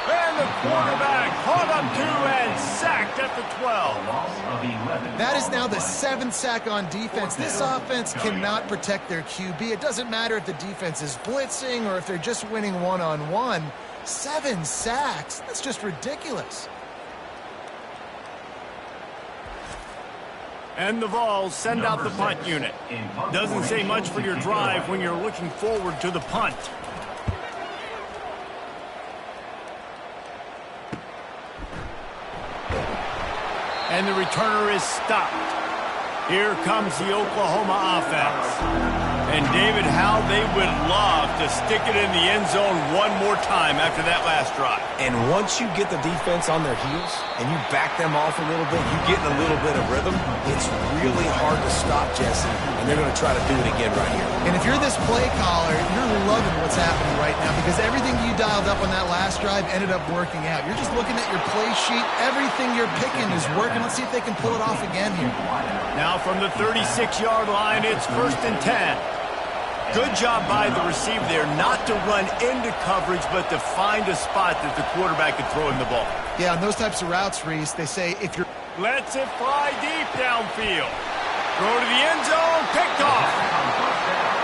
And the quarterback caught up 2 and sacked at the 12. That is now the 7th sack on defense. This offense cannot protect their QB. It doesn't matter if the defense is blitzing or if they're just winning one-on-one. 7 sacks? That's just ridiculous. And the Vols send out the punt unit. Doesn't say much for your drive when you're looking forward to the punt. And the returner is stopped. Here comes the Oklahoma offense. And, David, how they would love to stick it in the end zone one more time after that last drive. And once you get the defense on their heels and you back them off a little bit, you get in a little bit of rhythm, it's really hard to stop, Jesse, and they're going to try to do it again right here. And if you're this play caller, you're loving what's happening right now because everything you dialed up on that last drive ended up working out. You're just looking at your play sheet. Everything you're picking is working. Let's see if they can pull it off again here. Now from the 36-yard line, it's 1st and 10. Good job by the receiver there not to run into coverage, but to find a spot that the quarterback could throw him the ball. Yeah, on those types of routes, Reese, they say if you're... Lets it fly deep downfield. Throw to the end zone, picked off.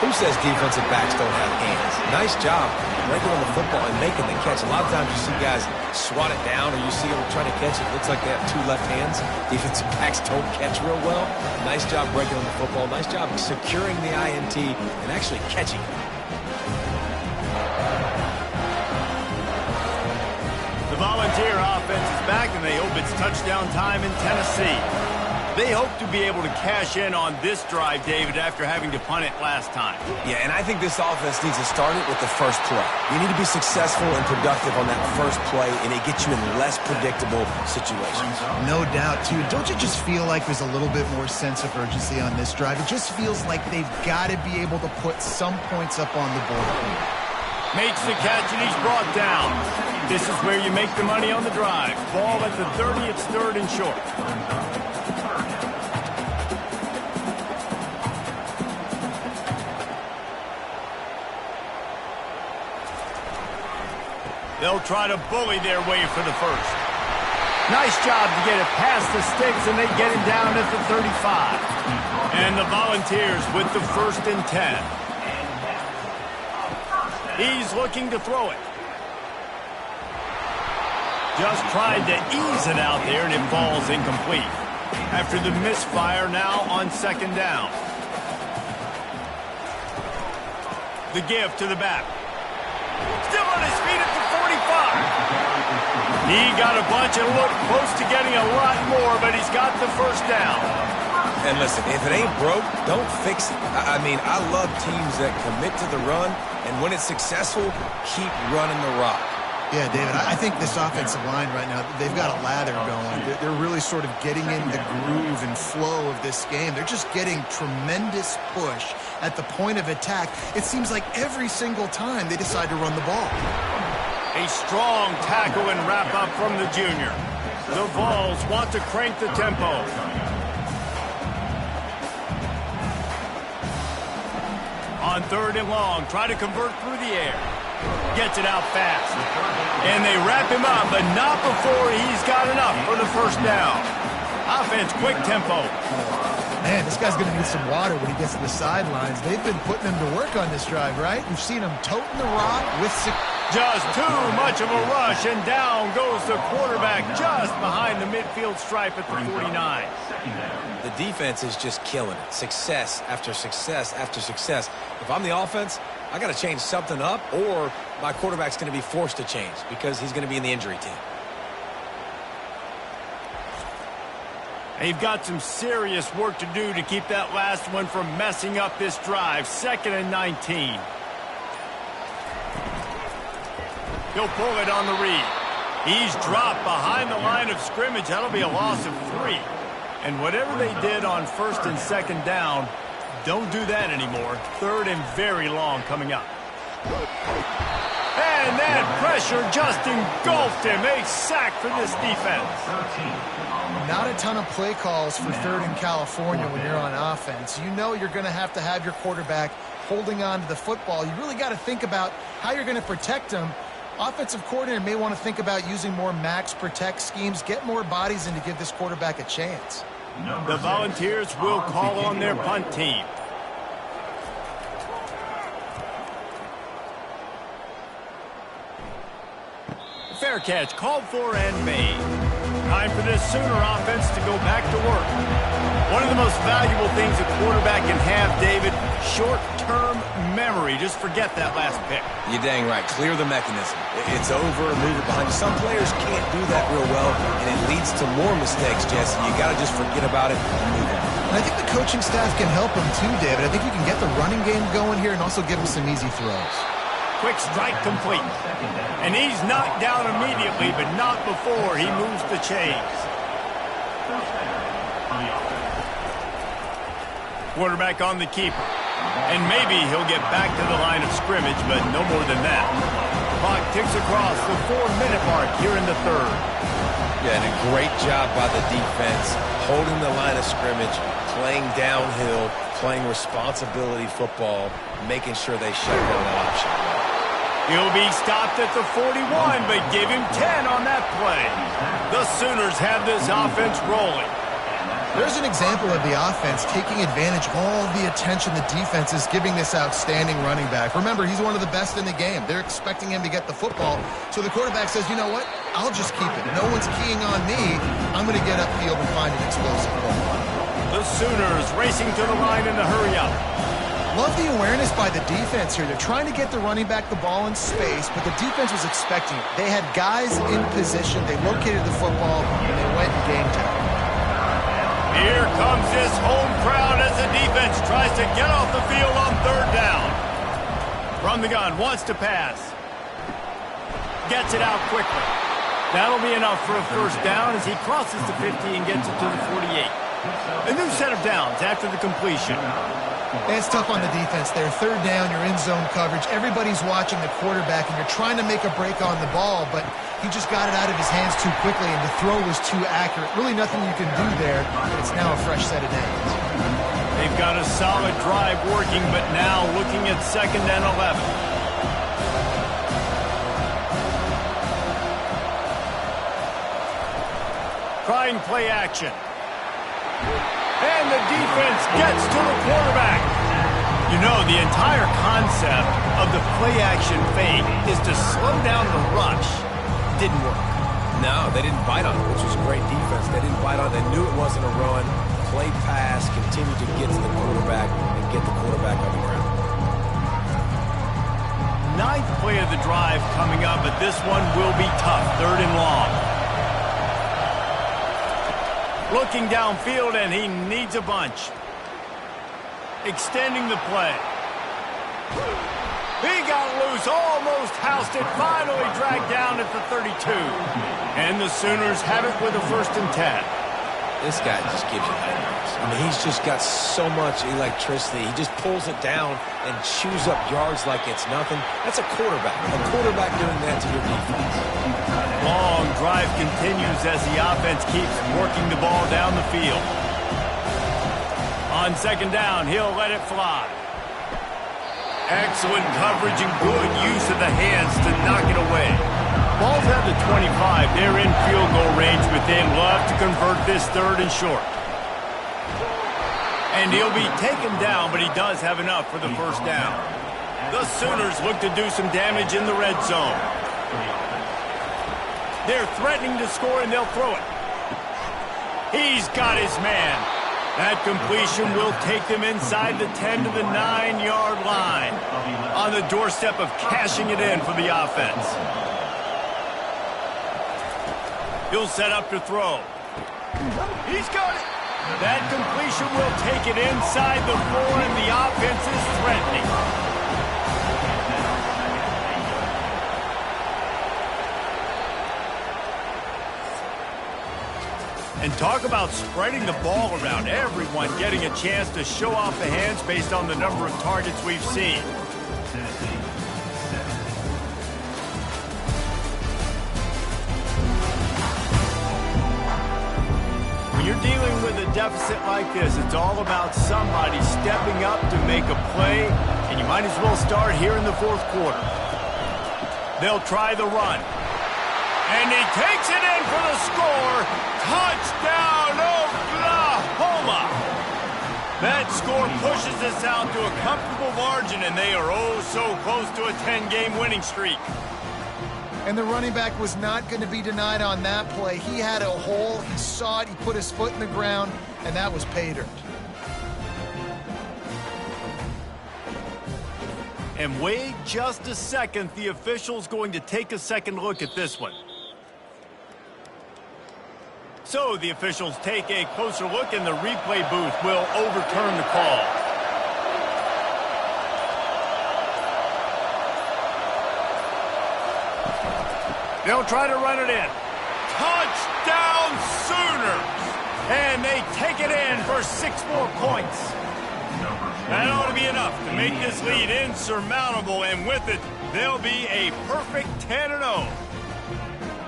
Who says defensive backs don't have hands? Nice job breaking on the football and making the catch. A lot of times you see guys swat it down or you see them trying to catch it. It looks like they have 2 left hands. Defensive backs don't catch real well. Nice job breaking on the football. Nice job securing the INT and actually catching it. Volunteer offense is back, and they hope it's touchdown time in Tennessee. They hope to be able to cash in on this drive, David, after having to punt it last time. Yeah, and I think this offense needs to start it with the first play. You need to be successful and productive on that first play, and it gets you in less predictable situations. No doubt, too. Don't you just feel like there's a little bit more sense of urgency on this drive? It just feels like they've got to be able to put some points up on the board. Makes the catch, and he's brought down. This is where you make the money on the drive. Ball at the 30, it's 3rd and short. They'll try to bully their way for the first. Nice job to get it past the sticks, and they get him down at the 35. And the Volunteers with the 1st and 10. He's looking to throw it. Just tried to ease it out there, and it falls incomplete. After the misfire, now on 2nd down. The give to the back. Still on his feet at the 45. He got a bunch and looked close to getting a lot more, but he's got the 1st down. And listen, if it ain't broke, don't fix it. I mean, I love teams that commit to the run, and when it's successful, keep running the rock. Yeah, David, I think this offensive line right now, they've got a lather going. They're really sort of getting in the groove and flow of this game. They're just getting tremendous push at the point of attack. It seems like every single time they decide to run the ball. A strong tackle and wrap up from the junior. The Vols want to crank the tempo. On 3rd and long, try to convert through the air. Gets it out fast. And they wrap him up, but not before he's got enough for the 1st down. Offense, quick tempo. Man, this guy's going to need some water when he gets to the sidelines. They've been putting him to work on this drive, right? We've seen him toting the rock with... Just too much of a rush, and down goes the quarterback just behind the midfield stripe at the 49. The defense is just killing it. Success after success after success. If I'm the offense, I got to change something up, or my quarterback's going to be forced to change because he's going to be in the injury team. They've got some serious work to do to keep that last one from messing up this drive. 2nd and 19. He'll pull it on the read. He's dropped behind the line of scrimmage. That'll be a loss of 3. And whatever they did on 1st and 2nd down, don't do that anymore. 3rd and very long coming up. And that pressure just engulfed him. A sack for this defense. Not a ton of play calls for 3rd in California when you're on offense. You know you're going to have your quarterback holding on to the football. You really got to think about how you're going to protect him. Offensive coordinator may want to think about using more max protect schemes, get more bodies in to give this quarterback a chance. The Volunteers will call on their punt team. Fair catch called for and made. Time for this Sooner offense to go back to work. One of the most valuable things a quarterback can have, David, short-term memory. Just forget that last pick. You're dang right. Clear the mechanism. It's over, move it behind you. Some players can't do that real well, and it leads to more mistakes, Jesse. You got to just forget about it and move on. And I think the coaching staff can help him too, David. I think you can get the running game going here and also give him some easy throws. Quick strike complete. And he's knocked down immediately, but not before he moves the chains. Quarterback on the keeper. And maybe he'll get back to the line of scrimmage, but no more than that. Clock ticks across the 4-minute mark here in the 3rd. Yeah, and a great job by the defense, holding the line of scrimmage, playing downhill, playing responsibility football, making sure they shut down the option. He'll be stopped at the 41, but give him 10 on that play. The Sooners have this offense rolling. There's an example of the offense taking advantage of all the attention the defense is giving this outstanding running back. Remember, he's one of the best in the game. They're expecting him to get the football. So the quarterback says, you know what? I'll just keep it. No one's keying on me. I'm going to get upfield and find an explosive goal. The Sooners racing to the line in the hurry up. Love the awareness by the defense here. They're trying to get the running back the ball in space, but the defense was expecting it. They had guys in position. They located the football, and they went and game time. Here comes this home crowd as the defense tries to get off the field on third down. From the gun, wants to pass. Gets it out quickly. That'll be enough for a first down as he crosses the 50 and gets it to the 48. A new set of downs after the completion. It's tough on the defense there. Third down, you're in zone coverage. Everybody's watching the quarterback, and you're trying to make a break on the ball, but he just got it out of his hands too quickly, and the throw was too accurate. Really nothing you can do there, and it's now a fresh set of downs. They've got a solid drive working, but now looking at 2nd and 11. Trying play action. And the defense gets to the quarterback. You know, the entire concept of the play-action fake is to slow down the rush. Didn't work. No, they didn't bite on it, which was great defense. They didn't bite on it. They knew it wasn't a run. Play pass, continue to get to the quarterback and get the quarterback on the ground. 9th play of the drive coming up, but this one will be tough. 3rd and long. Looking downfield, and he needs a bunch. Extending the play. He got loose, almost housed it, finally dragged down at the 32. And the Sooners have it with a 1st and 10. This guy just gives you nightmares. I mean, he's just got so much electricity. He just pulls it down and chews up yards like it's nothing. That's a quarterback. A quarterback doing that to your defense. Long drive continues as the offense keeps working the ball down the field. On 2nd down, he'll let it fly. Excellent coverage and good use of the hands to knock it away. Ball's at the 25. They're in field goal range, but they'd love to convert this 3rd and short. And he'll be taken down, but he does have enough for the 1st down. The Sooners look to do some damage in the red zone. They're threatening to score, and they'll throw it. He's got his man. That completion will take them inside the 10 to the 9-yard line. On the doorstep of cashing it in for the offense. He'll set up to throw. He's got it. That completion will take it inside the 4, and the offense is threatening. And talk about spreading the ball around. Everyone getting a chance to show off the hands based on the number of targets we've seen. When you're dealing with a deficit like this, it's all about somebody stepping up to make a play, and you might as well start here in the 4th quarter. They'll try the run. And he takes it in for the score. Touchdown, Oklahoma! That score pushes us out to a comfortable margin, and they are oh so close to a 10-game winning streak. And the running back was not going to be denied on that play. He had a hole, he saw it, he put his foot in the ground, and that was pay dirt. And wait just a second, the official's going to take a second look at this one. So the officials take a closer look, and the replay booth will overturn the call. They'll try to run it in. Touchdown Sooners! And they take it in for 6 more points. That ought to be enough to make this lead insurmountable, and with it, they'll be a perfect 10-0.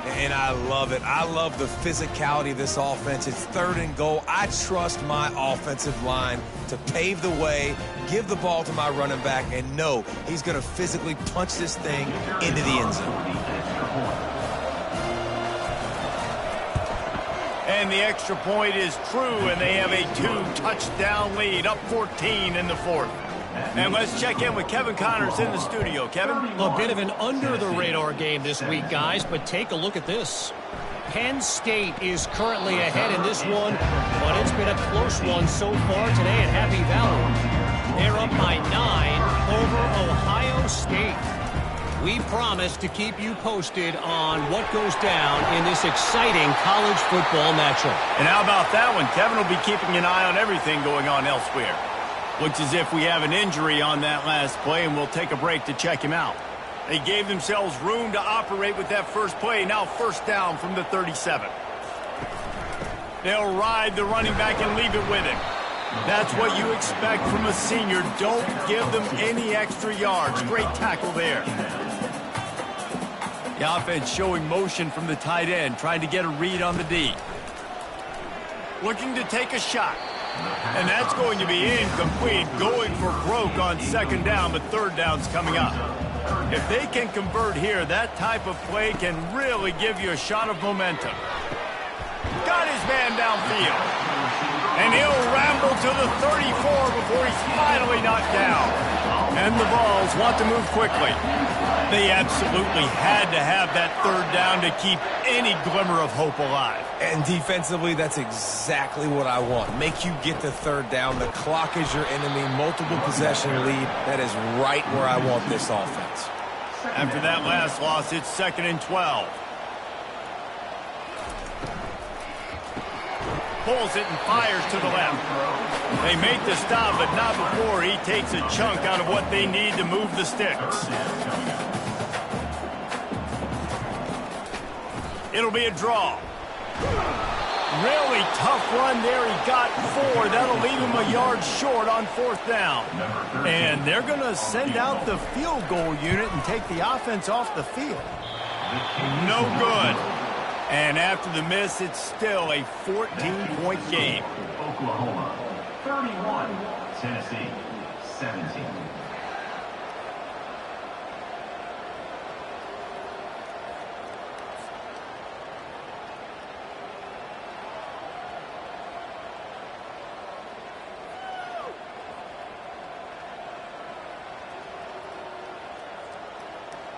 And I love it. I love the physicality of this offense. It's 3rd and goal. I trust my offensive line to pave the way, give the ball to my running back, and know he's going to physically punch this thing into the end zone. And the extra point is true, and they have a 2-touchdown lead, up 14 in the 4th. And let's check in with Kevin Connors in the studio. Kevin? A bit of an under-the-radar game this week, guys, but take a look at this. Penn State is currently ahead in this one, but it's been a close one so far today at Happy Valley. They're up by 9 over Ohio State. We promise to keep you posted on what goes down in this exciting college football matchup. And how about that one? Kevin will be keeping an eye on everything going on elsewhere. Looks as if we have an injury on that last play, and we'll take a break to check him out. They gave themselves room to operate with that first play. Now first down from the 37. They'll ride the running back and leave it with him. That's what you expect from a senior. Don't give them any extra yards. Great tackle there. The offense showing motion from the tight end, trying to get a read on the D. Looking to take a shot. And that's going to be incomplete. Going for broke on second down, but third down's coming up. If they can convert here, that type of play can really give you a shot of momentum. Got his man downfield. And he'll ramble to the 34 before he's finally knocked down. And the Vols want to move quickly. They absolutely had to have that third down to keep any glimmer of hope alive. And defensively, that's exactly what I want. Make you get the third down. The clock is your enemy. Multiple possession lead. That is right where I want this offense. After that last loss, it's 2nd and 12. Pulls it and fires to the left. They make the stop, but not before he takes a chunk out of what they need to move the sticks. It'll be a draw. Really tough run there. He got 4. That'll leave him a yard short on fourth down. And they're going to send out the field goal unit and take the offense off the field. No good. And after the miss, it's still a 14-point game. Oklahoma 31, Tennessee 17.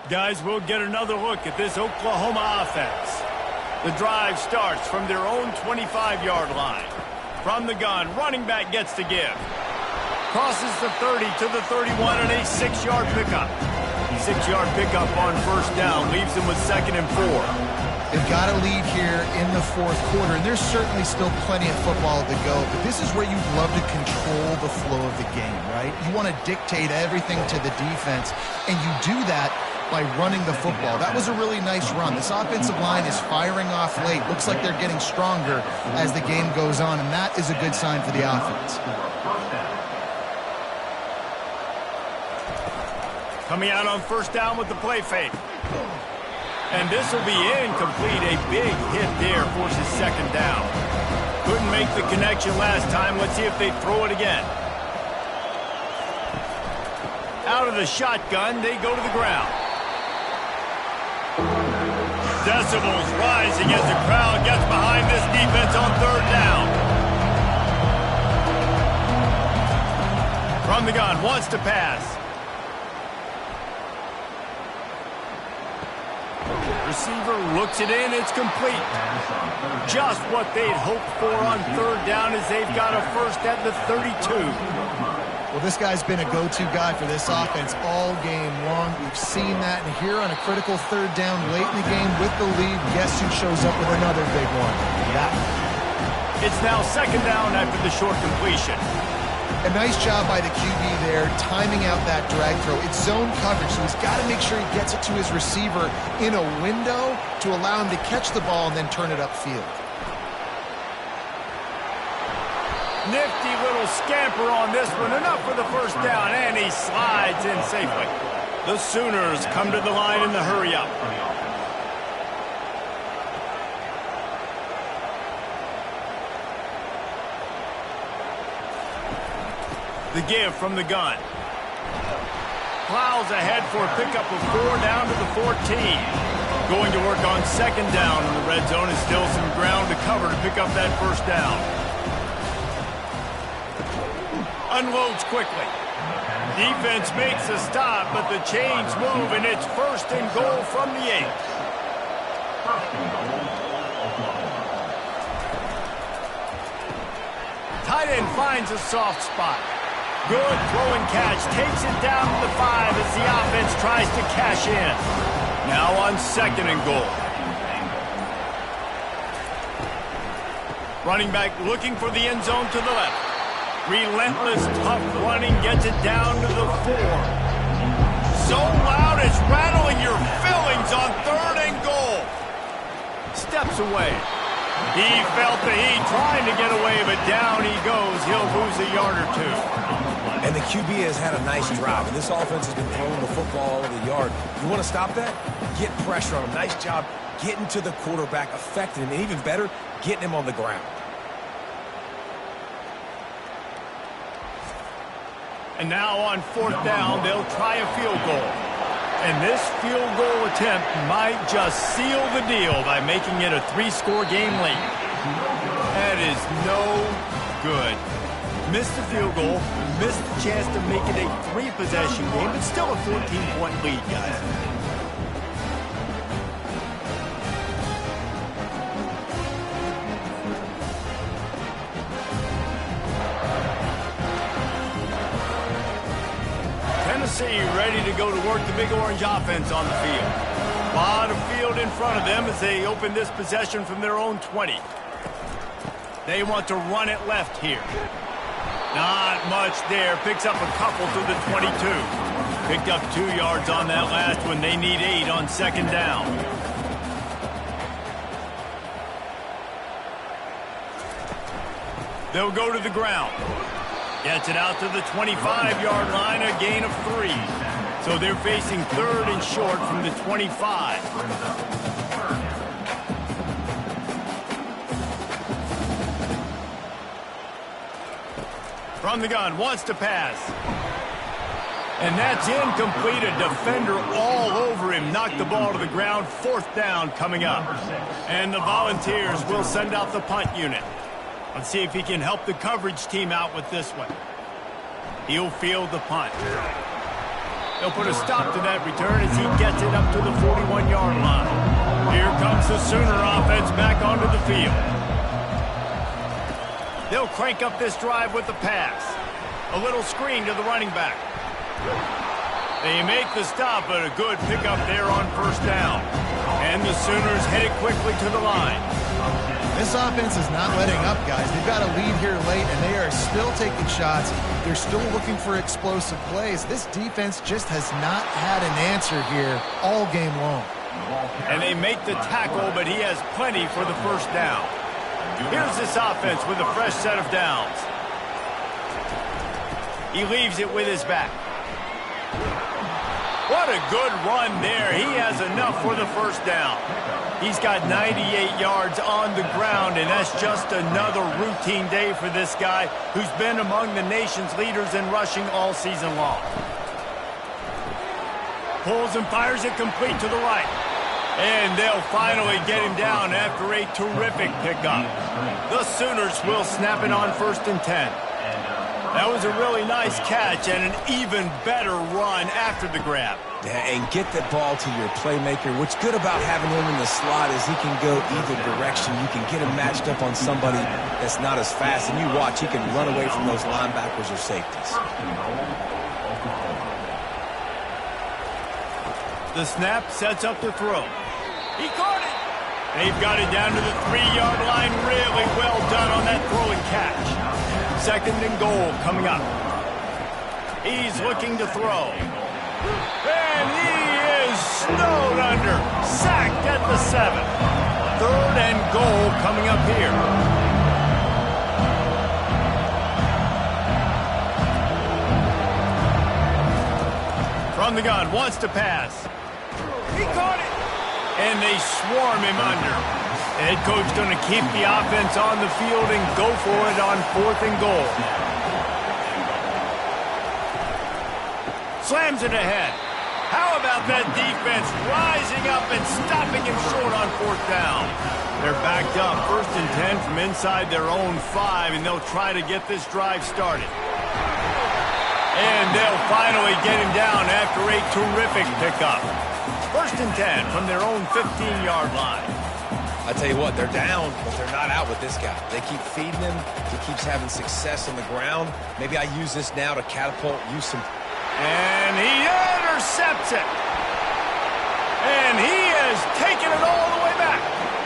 Guys, we'll get another look at this Oklahoma offense. The drive starts from their own 25-yard line. From the gun, running back gets to give. Crosses the 30 to the 31 and a 6-yard pickup. 6-yard pickup on first down leaves them with 2nd and 4. They've got a lead here in the fourth quarter, and there's certainly still plenty of football to go, but this is where you'd love to control the flow of the game, right? You want to dictate everything to the defense, and you do that by running the football. That was a really nice run. This offensive line is firing off late. Looks like they're getting stronger as the game goes on, and that is a good sign for the offense. Coming out on first down with the play fake. And this will be incomplete. A big hit there forces second down. Couldn't make the connection last time. Let's see if they throw it again. Out of the shotgun, they go to the ground. Decibels rising as the crowd gets behind this defense on third down. From the gun, wants to pass. Receiver looks it in, it's complete. Just what they'd hoped for on third down as they've got a first at the 32. Well, this guy's been a go-to guy for this offense all game long. We've seen that, and here on a critical third down late in the game with the lead, guess who shows up with another big one? That one. It's now second down after the short completion. A nice job by the QB there, timing out that drag throw. It's zone coverage, so he's got to make sure he gets it to his receiver in a window to allow him to catch the ball and then turn it upfield. Nifty little scamper on this one. Enough for the first down, and he slides in safely. The Sooners come to the line in the hurry-up. The give from the gun. Plows ahead for a pickup of 4 down to the 14. Going to work on second down in the red zone, and still some ground to cover to pick up that first down. Unloads quickly. Defense makes a stop, but the chains move, and it's first and goal from the 8. Tight end finds a soft spot. Good throw and catch. Takes it down to the 5 as the offense tries to cash in. Now on 2nd and goal. Running back looking for the end zone to the left. Relentless, tough running gets it down to the 4. So loud it's rattling your fillings on 3rd and goal. Steps away. He felt the heat trying to get away, but down he goes. He'll lose a yard or 2. And the QB has had a nice drive, and this offense has been throwing the football all over the yard. You want to stop that? Get pressure on him. Nice job getting to the quarterback, affecting him, and even better, getting him on the ground. And now on 4th down, they'll try a field goal. And this field goal attempt might just seal the deal by making it a 3-score game lead. That is no good. Missed the field goal, missed the chance to make it a 3-possession game, but still a 14-point lead, guys. Tennessee ready to go to work the Big Orange offense on the field. A lot of field in front of them as they open this possession from their own 20. They want to run it left here. Not much there. Picks up a couple to the 22. Picked up 2 yards on that last one. They need 8 on 2nd down. They'll go to the ground. Gets it out to the 25-yard line, a gain of 3. So they're facing 3rd and short from the 25. From the gun, wants to pass. And that's incomplete. A defender all over him. Knocked the ball to the ground. 4th down coming up. And the Volunteers will send out the punt unit. Let's see if he can help the coverage team out with this one. He'll field the punt. They'll put a stop to that return as he gets it up to the 41-yard line. Here comes the Sooner offense back onto the field. They'll crank up this drive with the pass. A little screen to the running back. They make the stop, but a good pickup there on 1st down. And the Sooners headed quickly to the line. This offense is not letting up, guys. They've got a lead here late, and they are still taking shots. They're still looking for explosive plays. This defense just has not had an answer here all game long. And they make the tackle, but he has plenty for the 1st down. Here's this offense with a fresh set of downs. He leaves it with his back. What a good run there. He has enough for the 1st down. He's got 98 yards on the ground, and that's just another routine day for this guy who's been among the nation's leaders in rushing all season long. Pulls and fires it complete to the right. And they'll finally get him down after a terrific pickup. The Sooners will snap it on 1st and 10. That was a really nice catch and an even better run after the grab. Yeah, and get the ball to your playmaker. What's good about having him in the slot is he can go either direction. You can get him matched up on somebody that's not as fast, and you watch, he can run away from those linebackers or safeties. The snap sets up the throw. He caught it. They've got it down to the 3-yard line. Really well done on that throw and catch. 2nd and goal coming up. He's looking to throw. And he is snowed under. Sacked at the 7. 3rd and goal coming up here. From the gun, wants to pass. He caught it. And they swarm him under. Head coach going to keep the offense on the field and go for it on 4th and goal. Slams it ahead. How about that defense rising up and stopping him short on 4th down? They're backed up 1st and 10 from inside their own 5, and they'll try to get this drive started. And they'll finally get him down after a terrific pickup. 1st and 10 from their own 15-yard line. I tell you what, they're down, but they're not out with this guy. They keep feeding him. He keeps having success on the ground. Maybe I use this now to catapult, use some... And he intercepts it. And he has taken it all the way back.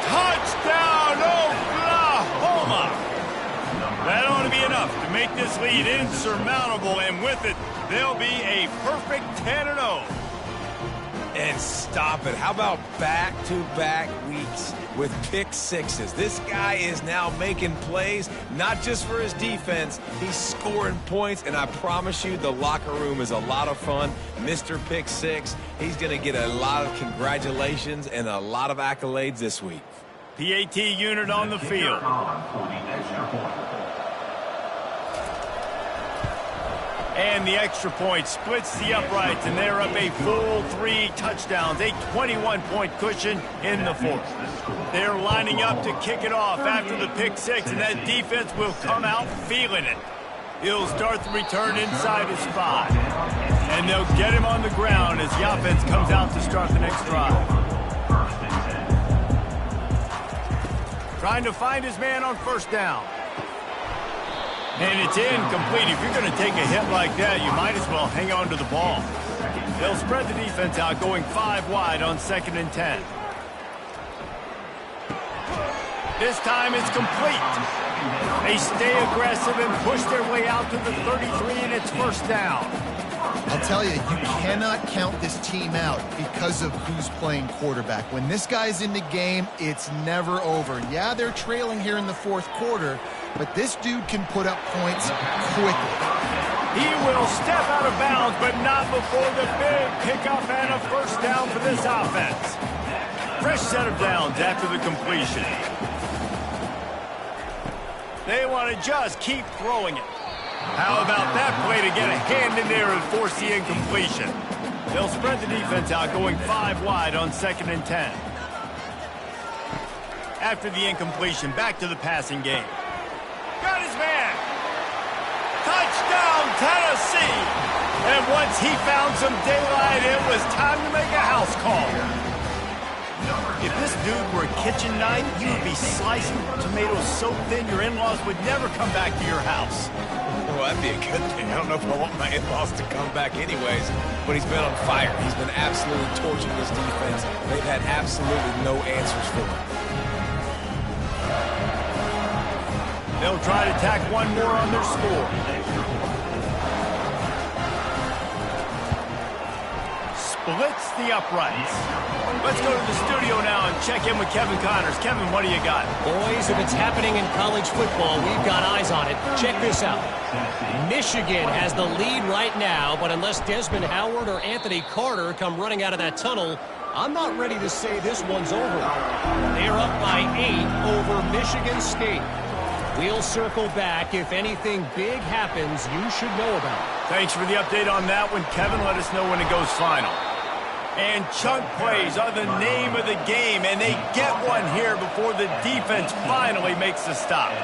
Touchdown, Oklahoma. That ought to be enough to make this lead insurmountable, and with it, they'll be a perfect 10-0. And stop it. How about back-to-back weeks with pick sixes? This guy is now making plays, not just for his defense. He's scoring points, and I promise you the locker room is a lot of fun. Mr. Pick Six, he's going to get a lot of congratulations and a lot of accolades this week. PAT unit on the field. And the extra point splits the uprights, and they're up a full 3 touchdowns, a 21-point cushion in the fourth. They're lining up to kick it off after the pick six, and that defense will come out feeling it. He'll start the return inside his 5. And they'll get him on the ground as the offense comes out to start the next drive. Trying to find his man on first down. And it's incomplete. If you're going to take a hit like that, you might as well hang on to the ball. They'll spread the defense out, going 5 wide on 2nd and 10. This time it's complete. They stay aggressive and push their way out to the 33, and it's first down. I'll tell you, you cannot count this team out because of who's playing quarterback. When this guy's in the game, it's never over. Yeah, they're trailing here in the fourth quarter, but this dude can put up points quickly. He will step out of bounds, but not before the big pickup and a first down for this offense. Fresh set of downs after the completion. They want to just keep throwing it. How about that play to get a hand in there and force the incompletion? They'll spread the defense out, going 5 wide on 2nd and 10. After the incompletion, back to the passing game. Got his man. Touchdown, Tennessee. And once he found some daylight, it was time to make a house call. If this dude were a kitchen knife, you would be slicing tomatoes so thin your in-laws would never come back to your house. Well, that'd be a good thing. I don't know if I want my in-laws to come back anyways, but he's been on fire. He's been absolutely torching this defense. They've had absolutely no answers for him. They'll try to tack one more on their score. Splits the uprights. Let's go to the studio now and check in with Kevin Connors. Kevin, what do you got? Boys, if it's happening in college football, we've got eyes on it. Check this out. Michigan has the lead right now, but unless Desmond Howard or Anthony Carter come running out of that tunnel, I'm not ready to say this one's over. They're up by 8 over Michigan State. We'll circle back. If anything big happens, you should know about it. Thanks for the update on that one, Kevin. Let us know when it goes final. And chunk plays are the name of the game, and they get one here before the defense finally makes the stop.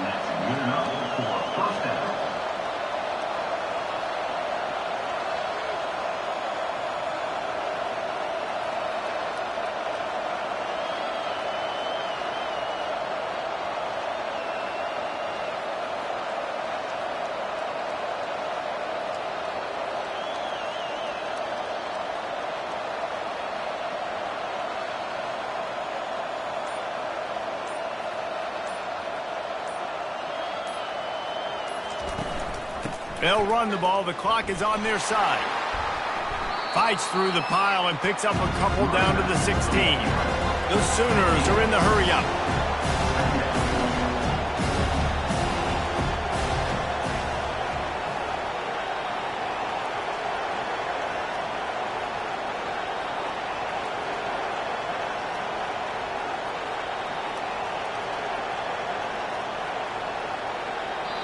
They'll run the ball. The clock is on their side. Fights through the pile and picks up a couple down to the 16. The Sooners are in the hurry-up.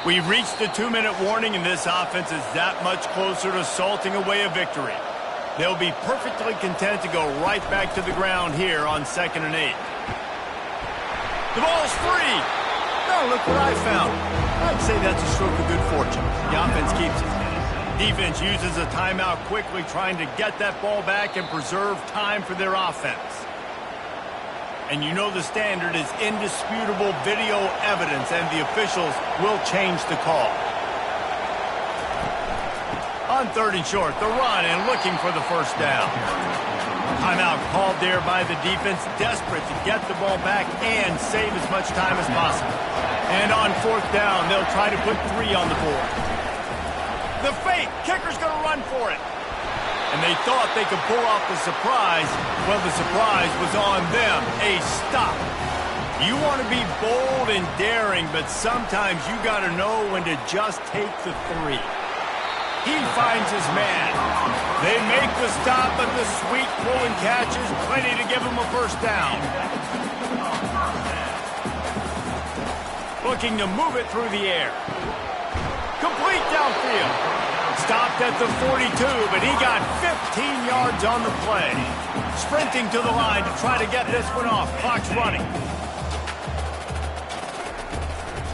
We've reached the 2-minute warning, and this offense is that much closer to salting away a victory. They'll be perfectly content to go right back to the ground here on 2nd and 8. The ball's free. Now look what I found. I'd say that's a stroke of good fortune. The offense keeps it. Defense uses a timeout quickly, trying to get that ball back and preserve time for their offense. And you know the standard is indisputable video evidence, and the officials will change the call. On 3rd and short, the run and looking for the first down. Timeout called there by the defense, desperate to get the ball back and save as much time as possible. And on 4th down, they'll try to put 3 on the board. The fake, kicker's going to run for it. And they thought they could pull off the surprise. Well, the surprise was on them, a stop. You want to be bold and daring, but sometimes you got to know when to just take the 3. He finds his man. They make the stop, but the sweet pull and catch is plenty to give him a first down. Looking to move it through the air. Complete downfield. Stopped at the 42, but he got 15 yards on the play. Sprinting to the line to try to get this one off. Clock's running.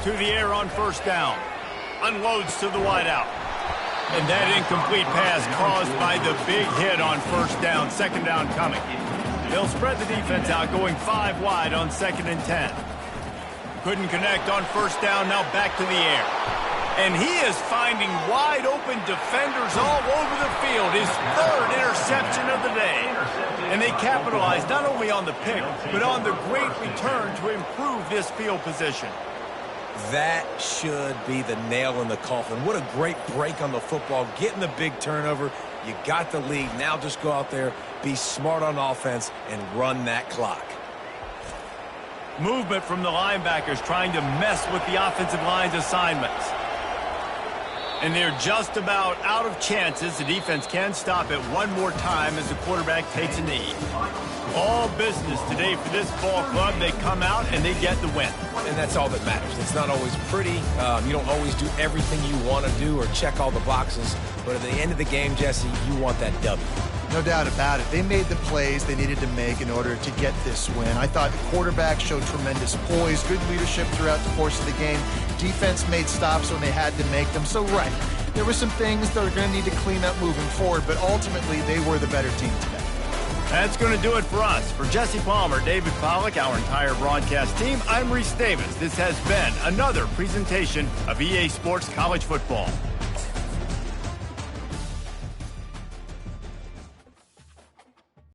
To the air on first down. Unloads to the wideout. And that incomplete pass caused by the big hit on first down. 2nd down coming. They'll spread the defense out, going 5 wide on 2nd and 10. Couldn't connect on first down, now back to the air. And he is finding wide open defenders all over the field. His 3rd interception of the day. And they capitalized not only on the pick, but on the great return to improve this field position. That should be the nail in the coffin. What a great break on the football. Getting the big turnover. You got the lead. Now just go out there, be smart on offense, and run that clock. Movement from the linebackers trying to mess with the offensive line's assignments. And they're just about out of chances. The defense can stop it one more time as the quarterback takes a knee. All business today for this ball club. They come out and they get the win. And that's all that matters. It's not always pretty. You don't always do everything you want to do or check all the boxes. But at the end of the game, Jesse, you want that W. No doubt about it. They made the plays they needed to make in order to get this win. I thought the quarterback showed tremendous poise, good leadership throughout the course of the game. Defense made stops when they had to make them. So, right, there were some things that are going to need to clean up moving forward, but ultimately they were the better team today. That's going to do it for us. For Jesse Palmer, David Pollack, our entire broadcast team, I'm Reese Davis. This has been another presentation of EA Sports College Football.